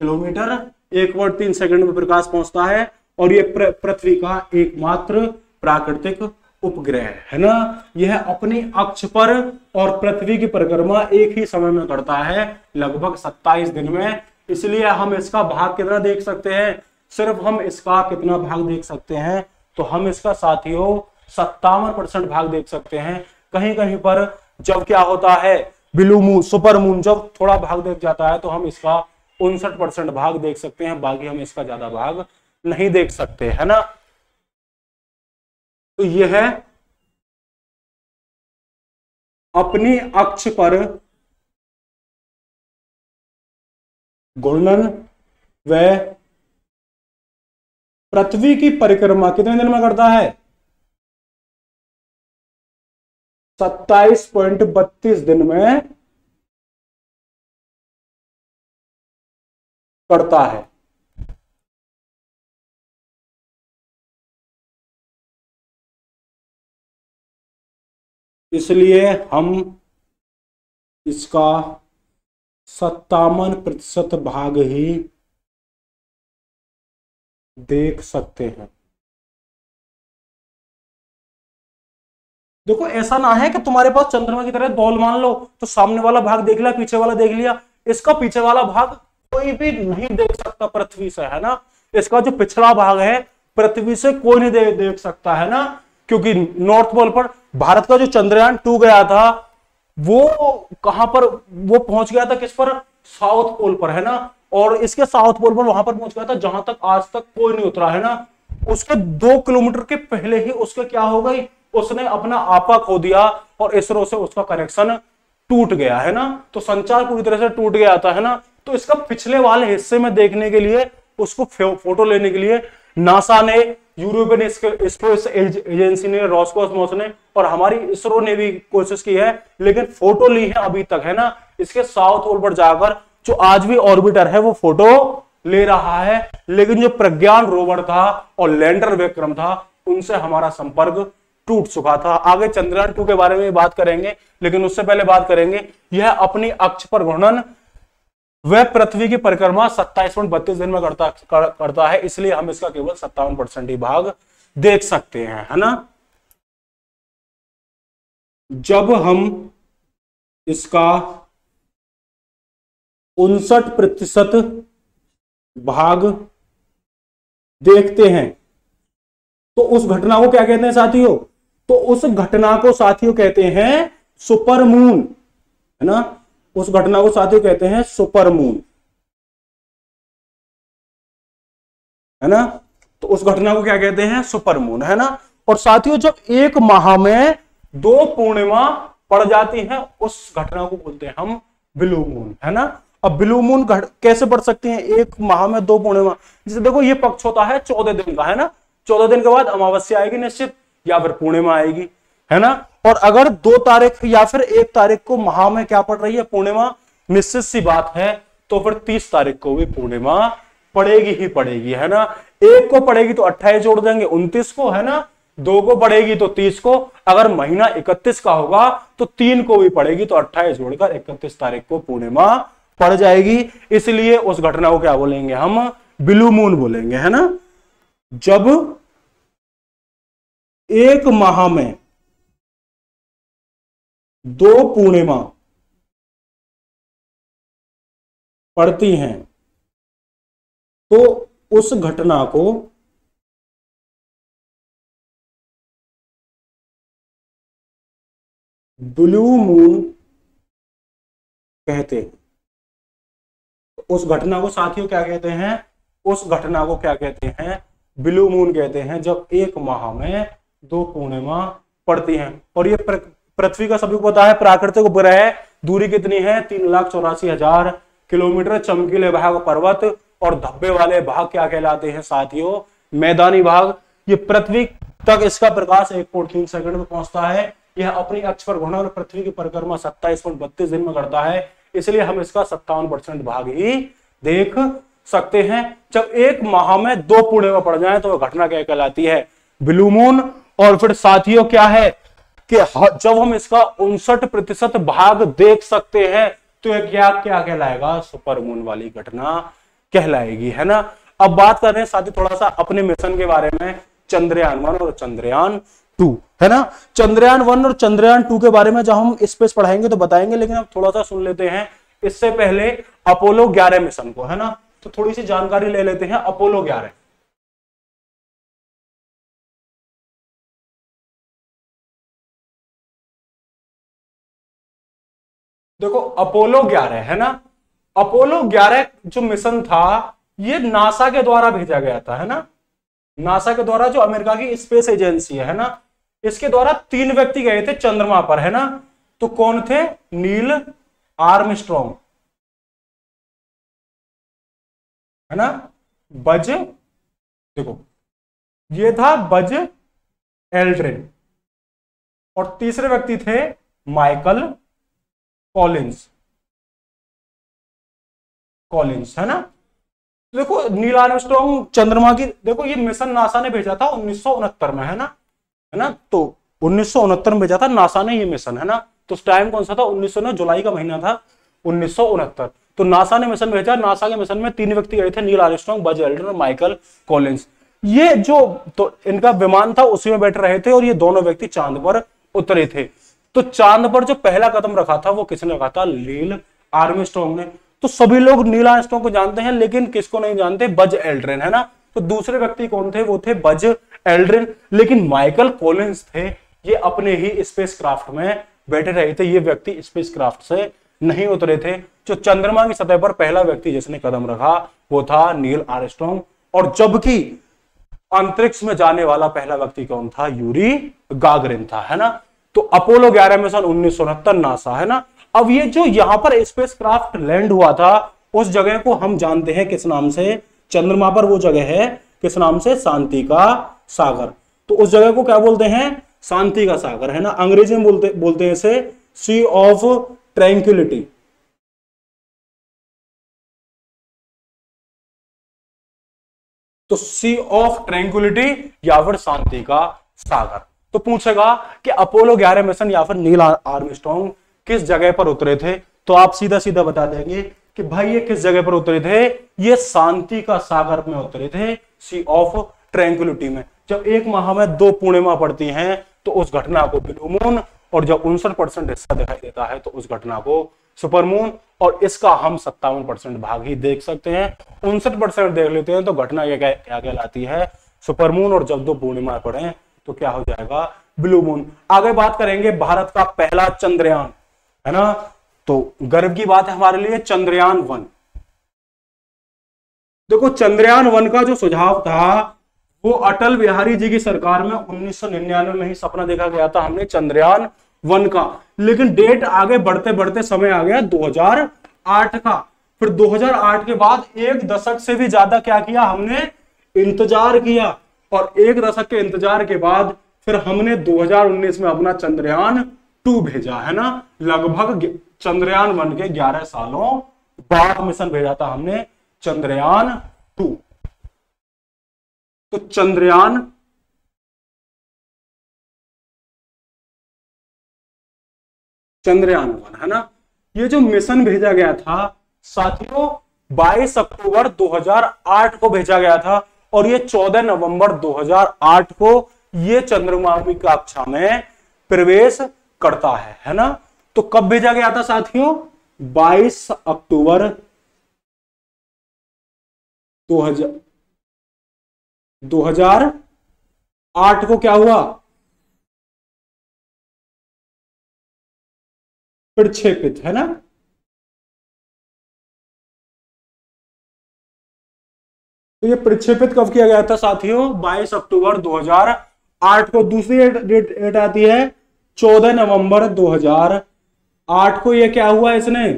किलोमीटर। 1.3 सेकंड में प्रकाश पहुंचता है, और ये पृथ्वी का एकमात्र प्राकृतिक उपग्रह है ना। यह अपनी अक्ष पर और पृथ्वी की परिक्रमा एक ही समय में करता है, लगभग 27 दिन में। इसलिए हम इसका भाग कितना देख सकते हैं, सिर्फ हम इसका कितना भाग देख सकते हैं, तो हम इसका साथियों 57% भाग देख सकते हैं। कहीं कहीं पर जब क्या होता है, ब्लू मून, सुपर मून, जब थोड़ा भाग देख जाता है तो हम इसका 59% भाग देख सकते हैं, बाकी हम इसका ज्यादा भाग नहीं देख सकते, है ना। तो यह है अपनी अक्ष पर घूर्णन व पृथ्वी की परिक्रमा कितने दिन में करता है, 27.32 दिन में करता है। इसलिए हम इसका 57% भाग ही देख सकते हैं। देखो ऐसा ना है कि तुम्हारे पास चंद्रमा की तरह बॉल मान लो, तो सामने वाला भाग देख लिया, पीछे वाला देख लिया। इसका पीछे वाला भाग कोई भी नहीं देख सकता पृथ्वी से, है ना। इसका जो पिछला भाग है पृथ्वी से कोई नहीं देख सकता, है ना। क्योंकि नॉर्थ पोल पर भारत का जो चंद्रयान 2 गया था वो कहां पर, वो पहुंच गया था किस पर, साउथ पोल पर, है ना। और इसके साउथ पोल पर वहां पर पहुंच गया था जहां तक आज तक कोई नहीं उतरा, है ना। उसके 2 किलोमीटर के पहले ही उसके क्या हो गई, उसने अपना आपा खो दिया और इसरो से उसका कनेक्शन टूट गया, है ना। तो संचार पूरी तरह से टूट गया था, है ना। तो इसका पिछले वाले हिस्से में देखने के लिए, उसको फोटो लेने के लिए नासा ने, यूरोपियन स्पेस एजेंसी ने, रॉसकॉस्मोस ने और हमारी इसरो ने भी कोशिश की है, लेकिन फोटो ली है अभी तक, है ना। इसके साउथ पोल पर जाकर जो आज भी ऑर्बिटर है वो फोटो ले रहा है, लेकिन जो प्रज्ञान रोवर था और लैंडर विक्रम था उनसे हमारा संपर्क टूट चुका था। आगे चंद्रयान 2 के बारे में बात करेंगे, लेकिन उससे पहले बात करेंगे यह अपनी अक्ष पर घूर्णन वह पृथ्वी की परिक्रमा 27.32 दिन में करता है, इसलिए हम इसका केवल 57% ही भाग देख सकते हैं, है ना। जब हम इसका 59% भाग देखते हैं तो उस घटना को क्या कहते हैं साथियों, तो उस घटना को साथियों कहते हैं सुपर मून, है ना। उस घटना को साथियों कहते हैं सुपर मून। है ना। तो उस घटना को क्या कहते हैं, सुपरमून, है ना। और साथियों जब एक माह में 2 पूर्णिमा पड़ जाती है उस घटना को बोलते हैं हम ब्लू मून, है ना। अब ब्लू मून कैसे पड़ सकती है, एक माह में 2 पूर्णिमा। जैसे देखो ये पक्ष होता है 14 दिन का, है ना। 14 दिन के बाद अमावस्या आएगी निश्चित, या फिर पूर्णिमा आएगी, है ना। और अगर 2 तारीख या फिर 1 तारीख को माह में क्या पड़ रही है, पूर्णिमा, निश्चित सी बात है, तो फिर 30 तारीख को भी पूर्णिमा पड़ेगी ही पड़ेगी, है ना। 1 को पड़ेगी तो 28 जोड़ देंगे 29 को, है ना। 2 को पड़ेगी तो 30 को, अगर महीना 31 का होगा तो 3 को भी पड़ेगी तो 28 जोड़कर 31 तारीख को पूर्णिमा पड़ जाएगी। इसलिए उस घटना को क्या बोलेंगे हम, ब्लू मून बोलेंगे, है ना। जब एक माह में 2 पूर्णिमा पड़ती हैं तो उस घटना को ब्लू मून कहते हैं। उस घटना को साथियों क्या कहते हैं, उस घटना को क्या कहते हैं, ब्लू मून कहते हैं, जब एक माह में 2 पूर्णिमा पड़ती हैं। और ये पृथ्वी का सभी को पता है प्राकृतिक उपग्रह दूरी कितनी है, 3,84,000 किलोमीटर। चमकीले भाग पर्वत और धब्बे वाले भाग क्या कहलाते हैं साथियों, मैदानी भाग। ये पृथ्वी तक इसका प्रकाश 1.3 सेकंड में पहुंचता है। यह अपनी अक्ष पर घूर्णन और पृथ्वी की परिक्रमा 27.32 दिन में करता है, इसलिए हम इसका 57% भाग ही देख सकते हैं। जब एक माह में 2 पूर्णिमा पड़ जाए तो वह घटना क्या कहलाती है, ब्लू मून। और फिर साथियों क्या है कि जब हम इसका 59% भाग देख सकते हैं तो यह क्या क्या कहलाएगा, सुपरमून वाली घटना कहलाएगी, है ना। अब बात कर रहे हैं साथी थोड़ा सा अपने मिशन के बारे में, चंद्रयान 1 और चंद्रयान 2, है ना। चंद्रयान 1 और चंद्रयान 2 के बारे में जब हम स्पेस पढ़ाएंगे तो बताएंगे, लेकिन अब थोड़ा सा सुन लेते हैं इससे पहले अपोलो 11 मिशन को, है ना। तो थोड़ी सी जानकारी ले लेते हैं अपोलो 11। देखो अपोलो 11, है ना। अपोलो 11 जो मिशन था ये नासा के द्वारा भेजा गया था, है ना। नासा के द्वारा, जो अमेरिका की स्पेस एजेंसी है ना, इसके द्वारा 3 व्यक्ति गए थे चंद्रमा पर, है ना। तो कौन थे, नील आर्मस्ट्रॉन्ग, है ना, बज, देखो ये था बज एल्ड्रिन, और तीसरे व्यक्ति थे माइकल कॉलिंस, है ना। देखो नील आर्मस्ट्रॉन्ग चंद्रमा की, देखो ये मिशन नासा ने भेजा था 1969 में, है ना। तो 1969 में भेजा था नासा ने ये मिशन, है ना। तो उस टाइम कौन सा था, 1909 जुलाई का महीना था 1969। तो नासा ने मिशन भेजा, नासा के मिशन में 3 व्यक्ति गए थे, नील आर्मस्ट्रॉन्ग, बज एल्ड्रिन और माइकल कॉलिंस। ये जो तो इनका विमान था उसी में बैठे रहे थे, और ये दोनों व्यक्ति चांद पर उतरे थे। तो चांद पर जो पहला कदम रखा था वो किसने रखा था, नील आर्मस्ट्रॉन्ग ने। तो सभी लोग नील आर्मस्ट्रॉन्ग को जानते हैं, लेकिन किसको नहीं जानते, बज एल्ड्रिन, है ना। तो दूसरे व्यक्ति कौन थे, वो थे बज एल्ड्रिन। लेकिन माइकल कॉलिंस थे, ये अपने ही स्पेसक्राफ्ट में बैठे रहे थे, ये व्यक्ति स्पेसक्राफ्ट से नहीं उतरे थे। जो चंद्रमा की सतह पर पहला व्यक्ति जिसने कदम रखा वो था नील आर्मस्ट्रॉन्ग। और जबकि अंतरिक्ष में जाने वाला पहला व्यक्ति कौन था, यूरी गागरिन था, है ना। तो अपोलो 11 मिशन 1969 नासा, है ना। अब ये जो यहां पर स्पेसक्राफ्ट लैंड हुआ था उस जगह को हम जानते हैं किस नाम से, चंद्रमा पर वो जगह है किस नाम से, शांति का सागर। तो उस जगह को क्या बोलते हैं, शांति का सागर, है ना। अंग्रेजी में बोलते हैं इसे सी ऑफ ट्रैंक्विलिटी। तो सी ऑफ ट्रैंक्विलिटी या फिर शांति का सागर। तो पूछेगा कि अपोलो 11 मिशन या फिर नील आर्मस्ट्रॉन्ग किस जगह पर उतरे थे, तो आप सीधा सीधा बता देंगे कि भाई ये किस जगह पर उतरे थे, ये शांति का सागर में उतरे थे, सी ऑफ ट्रैंक्विलिटी में। जब एक माह में 2 पूर्णिमा पड़ती हैं तो उस घटना को ब्लू मून, और जब 59% हिस्सा दिखाई देता है तो उस घटना को सुपरमून, और इसका हम 57% भाग ही देख सकते हैं। 59% देख लेते हैं तो घटना क्या कहलाती है, सुपरमून। और जब 2 पूर्णिमा पड़े तो क्या हो जाएगा, ब्लू मून। आगे बात करेंगे भारत का पहला चंद्रयान, है ना। तो गर्व की बात है हमारे लिए, चंद्रयान 1। देखो चंद्रयान 1 का जो सुझाव था वो अटल बिहारी जी की सरकार में 1999 में ही सपना देखा गया था हमने चंद्रयान 1 का, लेकिन डेट आगे बढ़ते बढ़ते समय आ गया 2008 का। फिर 2008 के बाद एक दशक से भी ज्यादा क्या किया हमने, इंतजार किया, और एक दशक के इंतजार के बाद फिर हमने 2019 में अपना चंद्रयान 2 भेजा है ना। लगभग चंद्रयान 1 के 11 सालों बाद मिशन भेजा था हमने चंद्रयान 2। तो चंद्रयान चंद्रयान 1 है ना, ये जो मिशन भेजा गया था साथियों 22 अक्टूबर 2008 को भेजा गया था, और ये 14 नवंबर 2008 को ये चंद्रमा की कक्षा में प्रवेश करता है ना। तो कब भेजा गया था साथियों, 22 अक्टूबर 2008 को क्या हुआ, प्रक्षेपित है ना। तो ये प्रक्षेपित कब किया गया था साथियों, 22 अक्टूबर 2008 को। दूसरी डेट आती है 14 नवंबर 2008 को। ये क्या हुआ इसने,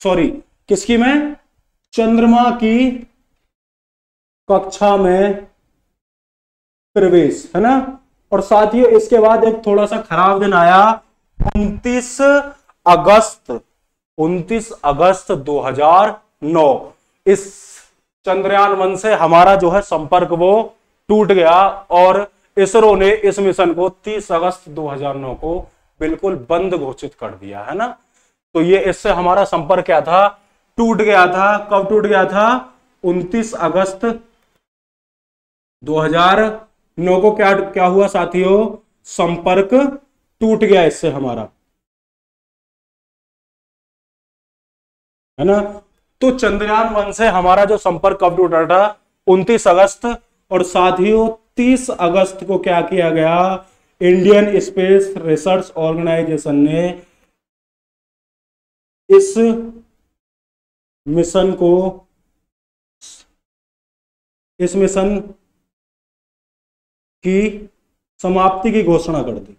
सॉरी किसकी में, चंद्रमा की कक्षा में प्रवेश है ना। और साथियों इसके बाद एक थोड़ा सा खराब दिन आया, 29 अगस्त 2009। इस चंद्रयान 1 से हमारा जो है संपर्क वो टूट गया, और इसरो ने इस मिशन को 30 अगस्त 2009 को बिल्कुल बंद घोषित कर दिया है ना। तो ये इससे हमारा संपर्क क्या था, टूट गया था। कब टूट गया था, 29 अगस्त 2009 को क्या हुआ साथियों, संपर्क टूट गया इससे हमारा, है ना। तो चंद्रयान 1 से हमारा जो संपर्क कब टूटा था, 29 अगस्त। और साथियों 30 अगस्त को क्या किया गया, इंडियन स्पेस रिसर्च ऑर्गेनाइजेशन ने इस मिशन की समाप्ति की घोषणा कर दी।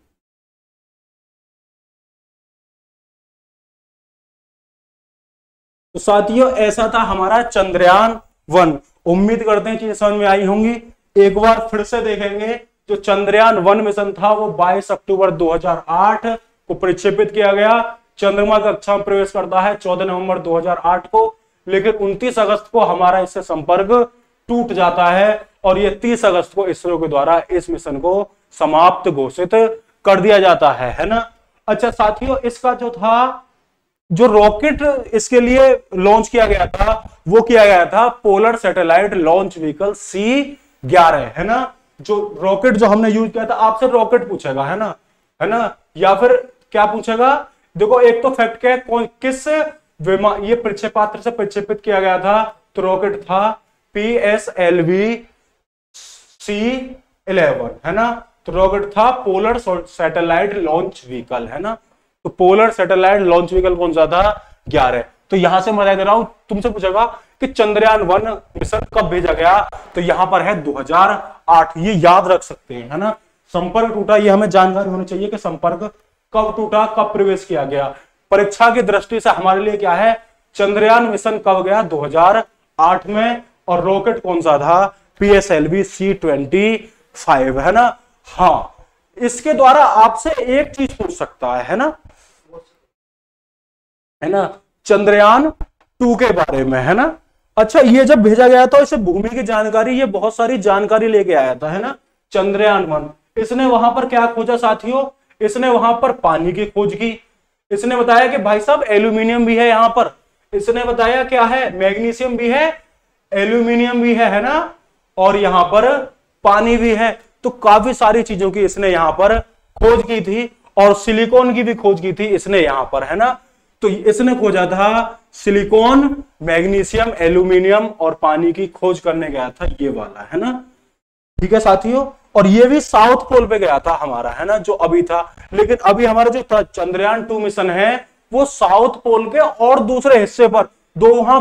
तो साथियों ऐसा था हमारा चंद्रयान 1। उम्मीद करते हैं चीजें समझ में आई होंगी। एक बार फिर से देखेंगे, जो चंद्रयान 1 मिशन था वो 22 अक्टूबर 2008 को प्रक्षेपित किया गया, चंद्रमा कक्षा में प्रवेश करता है 14 नवंबर 2008 को, लेकिन 29 अगस्त को हमारा इससे संपर्क टूट जाता है, और ये 30 अगस्त को इसरो के द्वारा इस मिशन को समाप्त घोषित कर दिया जाता है ना। अच्छा साथियों, इसका जो था, जो रॉकेट इसके लिए लॉन्च किया गया था वो किया गया था polar satellite launch vehicle C11 है ना। जो रॉकेट जो हमने यूज किया था, आपसे रॉकेट पूछेगा है ना, या फिर क्या पूछेगा, देखो एक तो फैक्ट क्या है, किस विमान ये प्रक्षेपास्त्र से प्रक्षेपित किया गया था, तो रॉकेट था PSLV C11 है ना। तो रॉकेट था पोलर सैटेलाइट लॉन्च व्हीकल है ना। तो पोलर सैटेलाइट लॉन्च व्हीकल कौन सा था, 11। तो यहां से मैं बता दे रहा हूं, तुमसे पूछेगा कि चंद्रयान 1 मिशन कब भेजा गया, तो यहां पर है 2008, ये याद रख सकते हैं है ना। संपर्क टूटा, ये हमें जानकारी होनी चाहिए कि संपर्क कब टूटा, कब प्रवेश किया गया। परीक्षा की दृष्टि से हमारे लिए क्या है, चंद्रयान मिशन कब गया, 2008 में, और रॉकेट कौन सा था, PSLV C25 है ना। हाँ, इसके द्वारा आपसे एक चीज पूछ सकता है ना, चंद्रयान 2 के बारे में है ना। अच्छा, ये जब भेजा गया था इसे भूमि की जानकारी, ये बहुत सारी जानकारी लेके आया था है ना। चंद्रयान 1 इसने वहां पर क्या खोजा साथियों, इसने वहां पर पानी की खोज की। इसने बताया कि भाई साहब एल्यूमिनियम भी है यहां पर, इसने बताया क्या है, मैग्नीशियम भी है, एल्यूमिनियम भी है ना, और यहां पर पानी भी है। तो काफी सारी चीजों की इसने यहां पर खोज की थी, और सिलिकॉन की भी खोज की थी इसने यहां पर है ना। तो इसने खोजा था सिलिकॉन, मैग्नीशियम, एल्यूमिनियम और पानी की खोज करने गया था ये वाला है ना। ठीक है साथियों, और ये भी साउथ पोल पे गया था हमारा है ना, जो अभी था। लेकिन अभी हमारा जो चंद्रयान 2 मिशन है वो साउथ पोल के और दूसरे हिस्से पर, दो वहां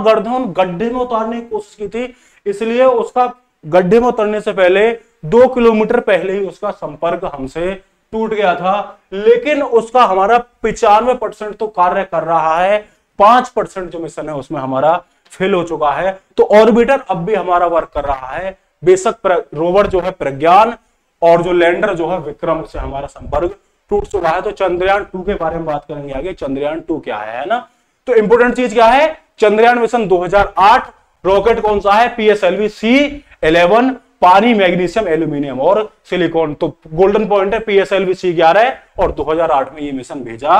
गड्ढे में उतारने की कोशिश की थी, इसलिए उसका गड्ढे में उतरने से पहले 2 किलोमीटर पहले ही उसका संपर्क हमसे टूट गया था। लेकिन उसका हमारा 95% तो कार्य कर रहा है, 5% जो मिशन है उसमें हमारा फेल हो चुका है। तो ऑर्बिटर अब भी हमारा वर्क कर रहा है। बेशक रोवर जो है प्रज्ञान और जो लैंडर जो है विक्रम से हमारा संपर्क टूट चुका है। तो चंद्रयान 2 के बारे में बात करेंगे आगे। चंद्रयान 2 क्या है ना, तो इंपोर्टेंट चीज क्या है, चंद्रयान मिशन 2008, रॉकेट कौन सा है, PSLV C11, पानी, मैग्नीशियम, एल्यूमिनियम और सिलिकॉन। तो गोल्डन पॉइंट है PSLV C11 और 2008 में ये मिशन भेजा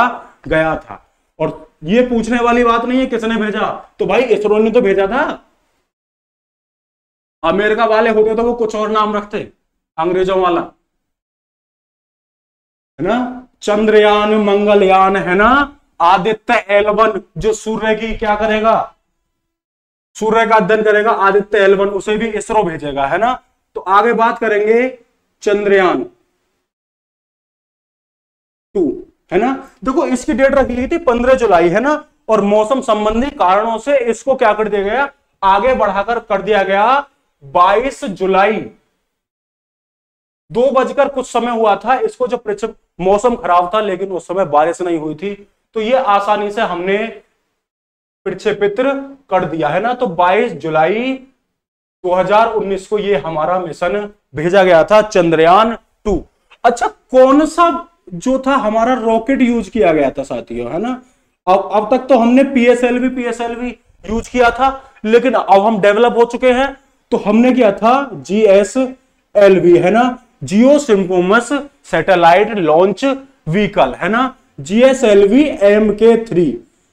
गया था। और ये पूछने वाली बात नहीं है किसने भेजा, तो भाई इसरो ने तो भेजा था। अमेरिका वाले होते तो वो कुछ और नाम रखते, अंग्रेजों वाला, है ना। चंद्रयान, मंगलयान, है ना, आदित्य L1 जो सूर्य की क्या करेगा, सूर्य का अध्ययन करेगा, आदित्य L1 उसे भी इसरो भेजेगा, है ना। तो आगे बात करेंगे चंद्रयान 2, है ना। देखो इसकी डेट रखी गई थी 15 जुलाई, है ना, और मौसम संबंधी कारणों से इसको क्या कर दिया गया, आगे बढ़ाकर कर दिया गया 22 जुलाई। 2 बजकर कुछ समय हुआ था इसको, जब मौसम खराब था लेकिन उस समय बारिश नहीं हुई थी, तो ये आसानी से हमने प्रक्षेपित कर दिया, है ना। तो 22 जुलाई 2019 को ये हमारा मिशन भेजा गया था, चंद्रयान 2। अच्छा, कौन सा जो था हमारा रॉकेट यूज किया गया था साथियों, है ना। अब तक तो हमने PSLV यूज किया था, लेकिन अब हम डेवलप हो चुके हैं, तो हमने किया था GSLV, है ना, जियो सिंक्रोनस सैटेलाइट लॉन्च व्हीकल, है ना, GSLV MK3,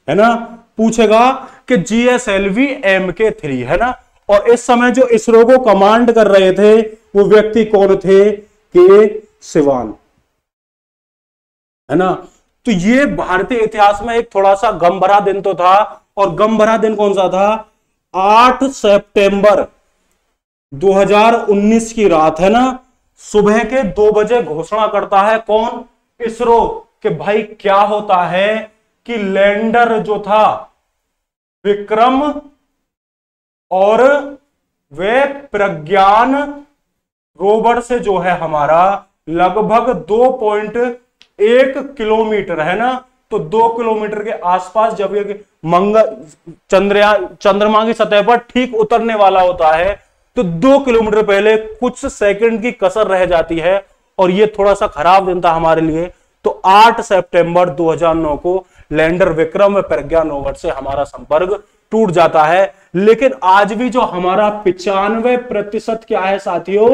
है ना। पूछेगा कि GSLV MK3, है ना। और इस समय जो इसरो को कमांड कर रहे थे वो व्यक्ति कौन थे, के सिवान, है ना। तो ये भारतीय इतिहास में एक थोड़ा सा गम भरा दिन तो था, और गम भरा दिन कौन सा था, 8 सितंबर 2019 की रात, है ना, सुबह के 2 बजे घोषणा करता है कौन, इसरो, कि भाई क्या होता है कि लैंडर जो था विक्रम और वे प्रज्ञान रोवर से जो है हमारा लगभग 2.1 किलोमीटर, है ना, तो 2 किलोमीटर के आसपास जब ये चंद्रमा की सतह पर ठीक उतरने वाला होता है, तो 2 किलोमीटर पहले कुछ सेकंड की कसर रह जाती है, और ये थोड़ा सा खराब दिन था हमारे लिए। तो 8 सितंबर 2009 को लैंडर विक्रम व प्रज्ञान रोवर से हमारा संपर्क टूट जाता है। लेकिन आज भी जो हमारा 95% क्या है साथियों,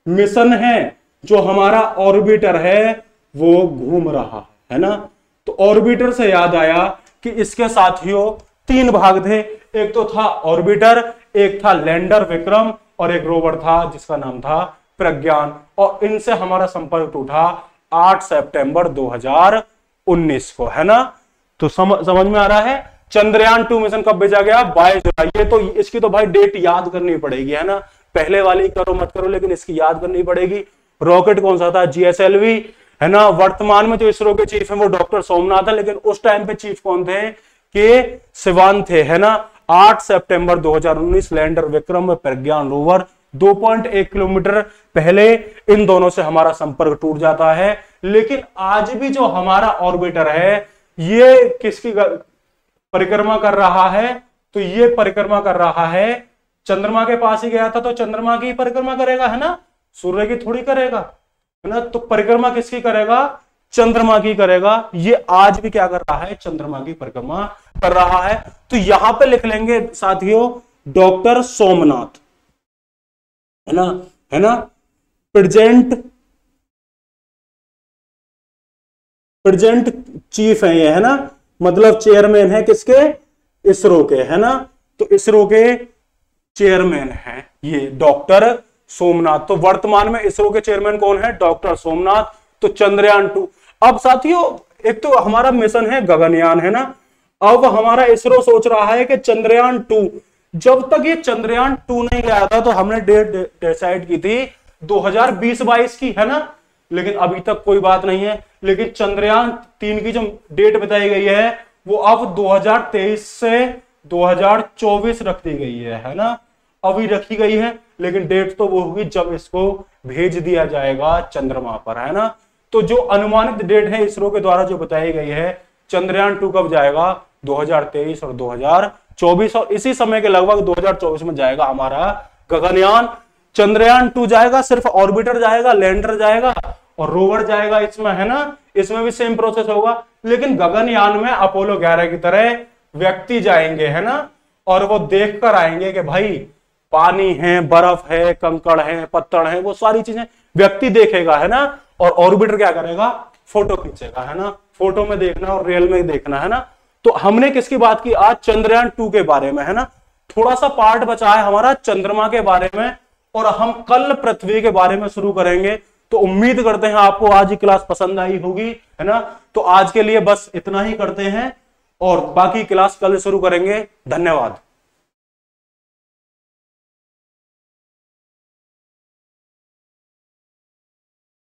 मिशन है, जो हमारा ऑर्बिटर है वो घूम रहा है ना। तो ऑर्बिटर से याद आया कि इसके साथियों 3 भाग थे, एक तो था ऑर्बिटर, एक था लैंडर विक्रम, और एक रोवर था जिसका नाम था प्रज्ञान, और इनसे हमारा संपर्क टूटा 8 सितंबर 2019 को, है ना। तो समझ में आ रहा है। चंद्रयान 2 मिशन कब भेजा गया, 22 जुलाई। ये तो इसकी तो भाई डेट याद करनी पड़ेगी, है ना, पहले वाली करो मत करो, लेकिन इसकी याद करनी पड़ेगी। रॉकेट कौन सा था, GSLV, है ना। वर्तमान में जो इसरो के चीफ है वो डॉक्टर सोमनाथ है, लेकिन उस टाइम पे चीफ कौन थे, के सिवान थे, है ना। 8 सितंबर 2019 लैंडर विक्रम व प्रज्ञान रोवर 2.1 किलोमीटर पहले इन दोनों से हमारा संपर्क टूट जाता है। लेकिन आज भी जो हमारा ऑर्बिटर है ये किसकी परिक्रमा कर रहा है, तो ये परिक्रमा कर रहा है, चंद्रमा के पास ही गया था तो चंद्रमा की परिक्रमा करेगा, है ना, सूर्य की थोड़ी करेगा, है ना। तो परिक्रमा किसकी करेगा, चंद्रमा की करेगा। ये आज भी क्या कर रहा है, चंद्रमा की परिक्रमा कर रहा है। तो यहां पे लिख लेंगे साथियों डॉक्टर सोमनाथ, है ना, है ना, प्रेजेंट चीफ है ये, है ना, मतलब चेयरमैन है किसके, इसरो के, है ना। तो इसरो के चेयरमैन है ये डॉक्टर सोमनाथ। तो वर्तमान में इसरो के चेयरमैन कौन है, डॉक्टर सोमनाथ। तो चंद्रयान 2। अब साथियों एक तो हमारा मिशन है गगनयान, है ना। अब हमारा इसरो सोच रहा है कि चंद्रयान 2, जब तक ये चंद्रयान 2 नहीं गया था तो हमने डेट डिसाइड की थी 2020-22 की, है ना, लेकिन अभी तक कोई बात नहीं है। लेकिन चंद्रयान 3 की जो डेट बताई गई है वो अब 2023 से 2024 रख दी गई है ना, अभी रखी गई है, लेकिन डेट तो वो होगी जब इसको भेज दिया जाएगा चंद्रमा पर, है ना। तो जो अनुमानित डेट है इसरो के द्वारा जो बताई गई है, चंद्रयान 2 कब जाएगा, 2023 और 2024, और इसी समय के लगभग 2024 में जाएगा हमारा गगनयान। चंद्रयान 2 जाएगा, सिर्फ ऑर्बिटर जाएगा, लैंडर जाएगा और रोवर जाएगा इसमें, है ना। इसमें भी सेम प्रोसेस होगा, लेकिन गगनयान में अपोलो 11 की तरह व्यक्ति जाएंगे, है ना, और वो देख कर आएंगे कि भाई पानी है, बर्फ है, कंकड़ है, पत्थर है, वो सारी चीजें व्यक्ति देखेगा, है ना। और ऑर्बिटर क्या करेगा, फोटो खींचेगा, है ना। फोटो में देखना और रियल में देखना, है ना। तो हमने किसकी बात की आज, चंद्रयान 2 के बारे में, है ना। थोड़ा सा पार्ट बचा है हमारा चंद्रमा के बारे में, और हम कल पृथ्वी के बारे में शुरू करेंगे। तो उम्मीद करते हैं आपको आज की क्लास पसंद आई होगी, है ना। तो आज के लिए बस इतना ही करते हैं और बाकी क्लास कल शुरू करेंगे। धन्यवाद।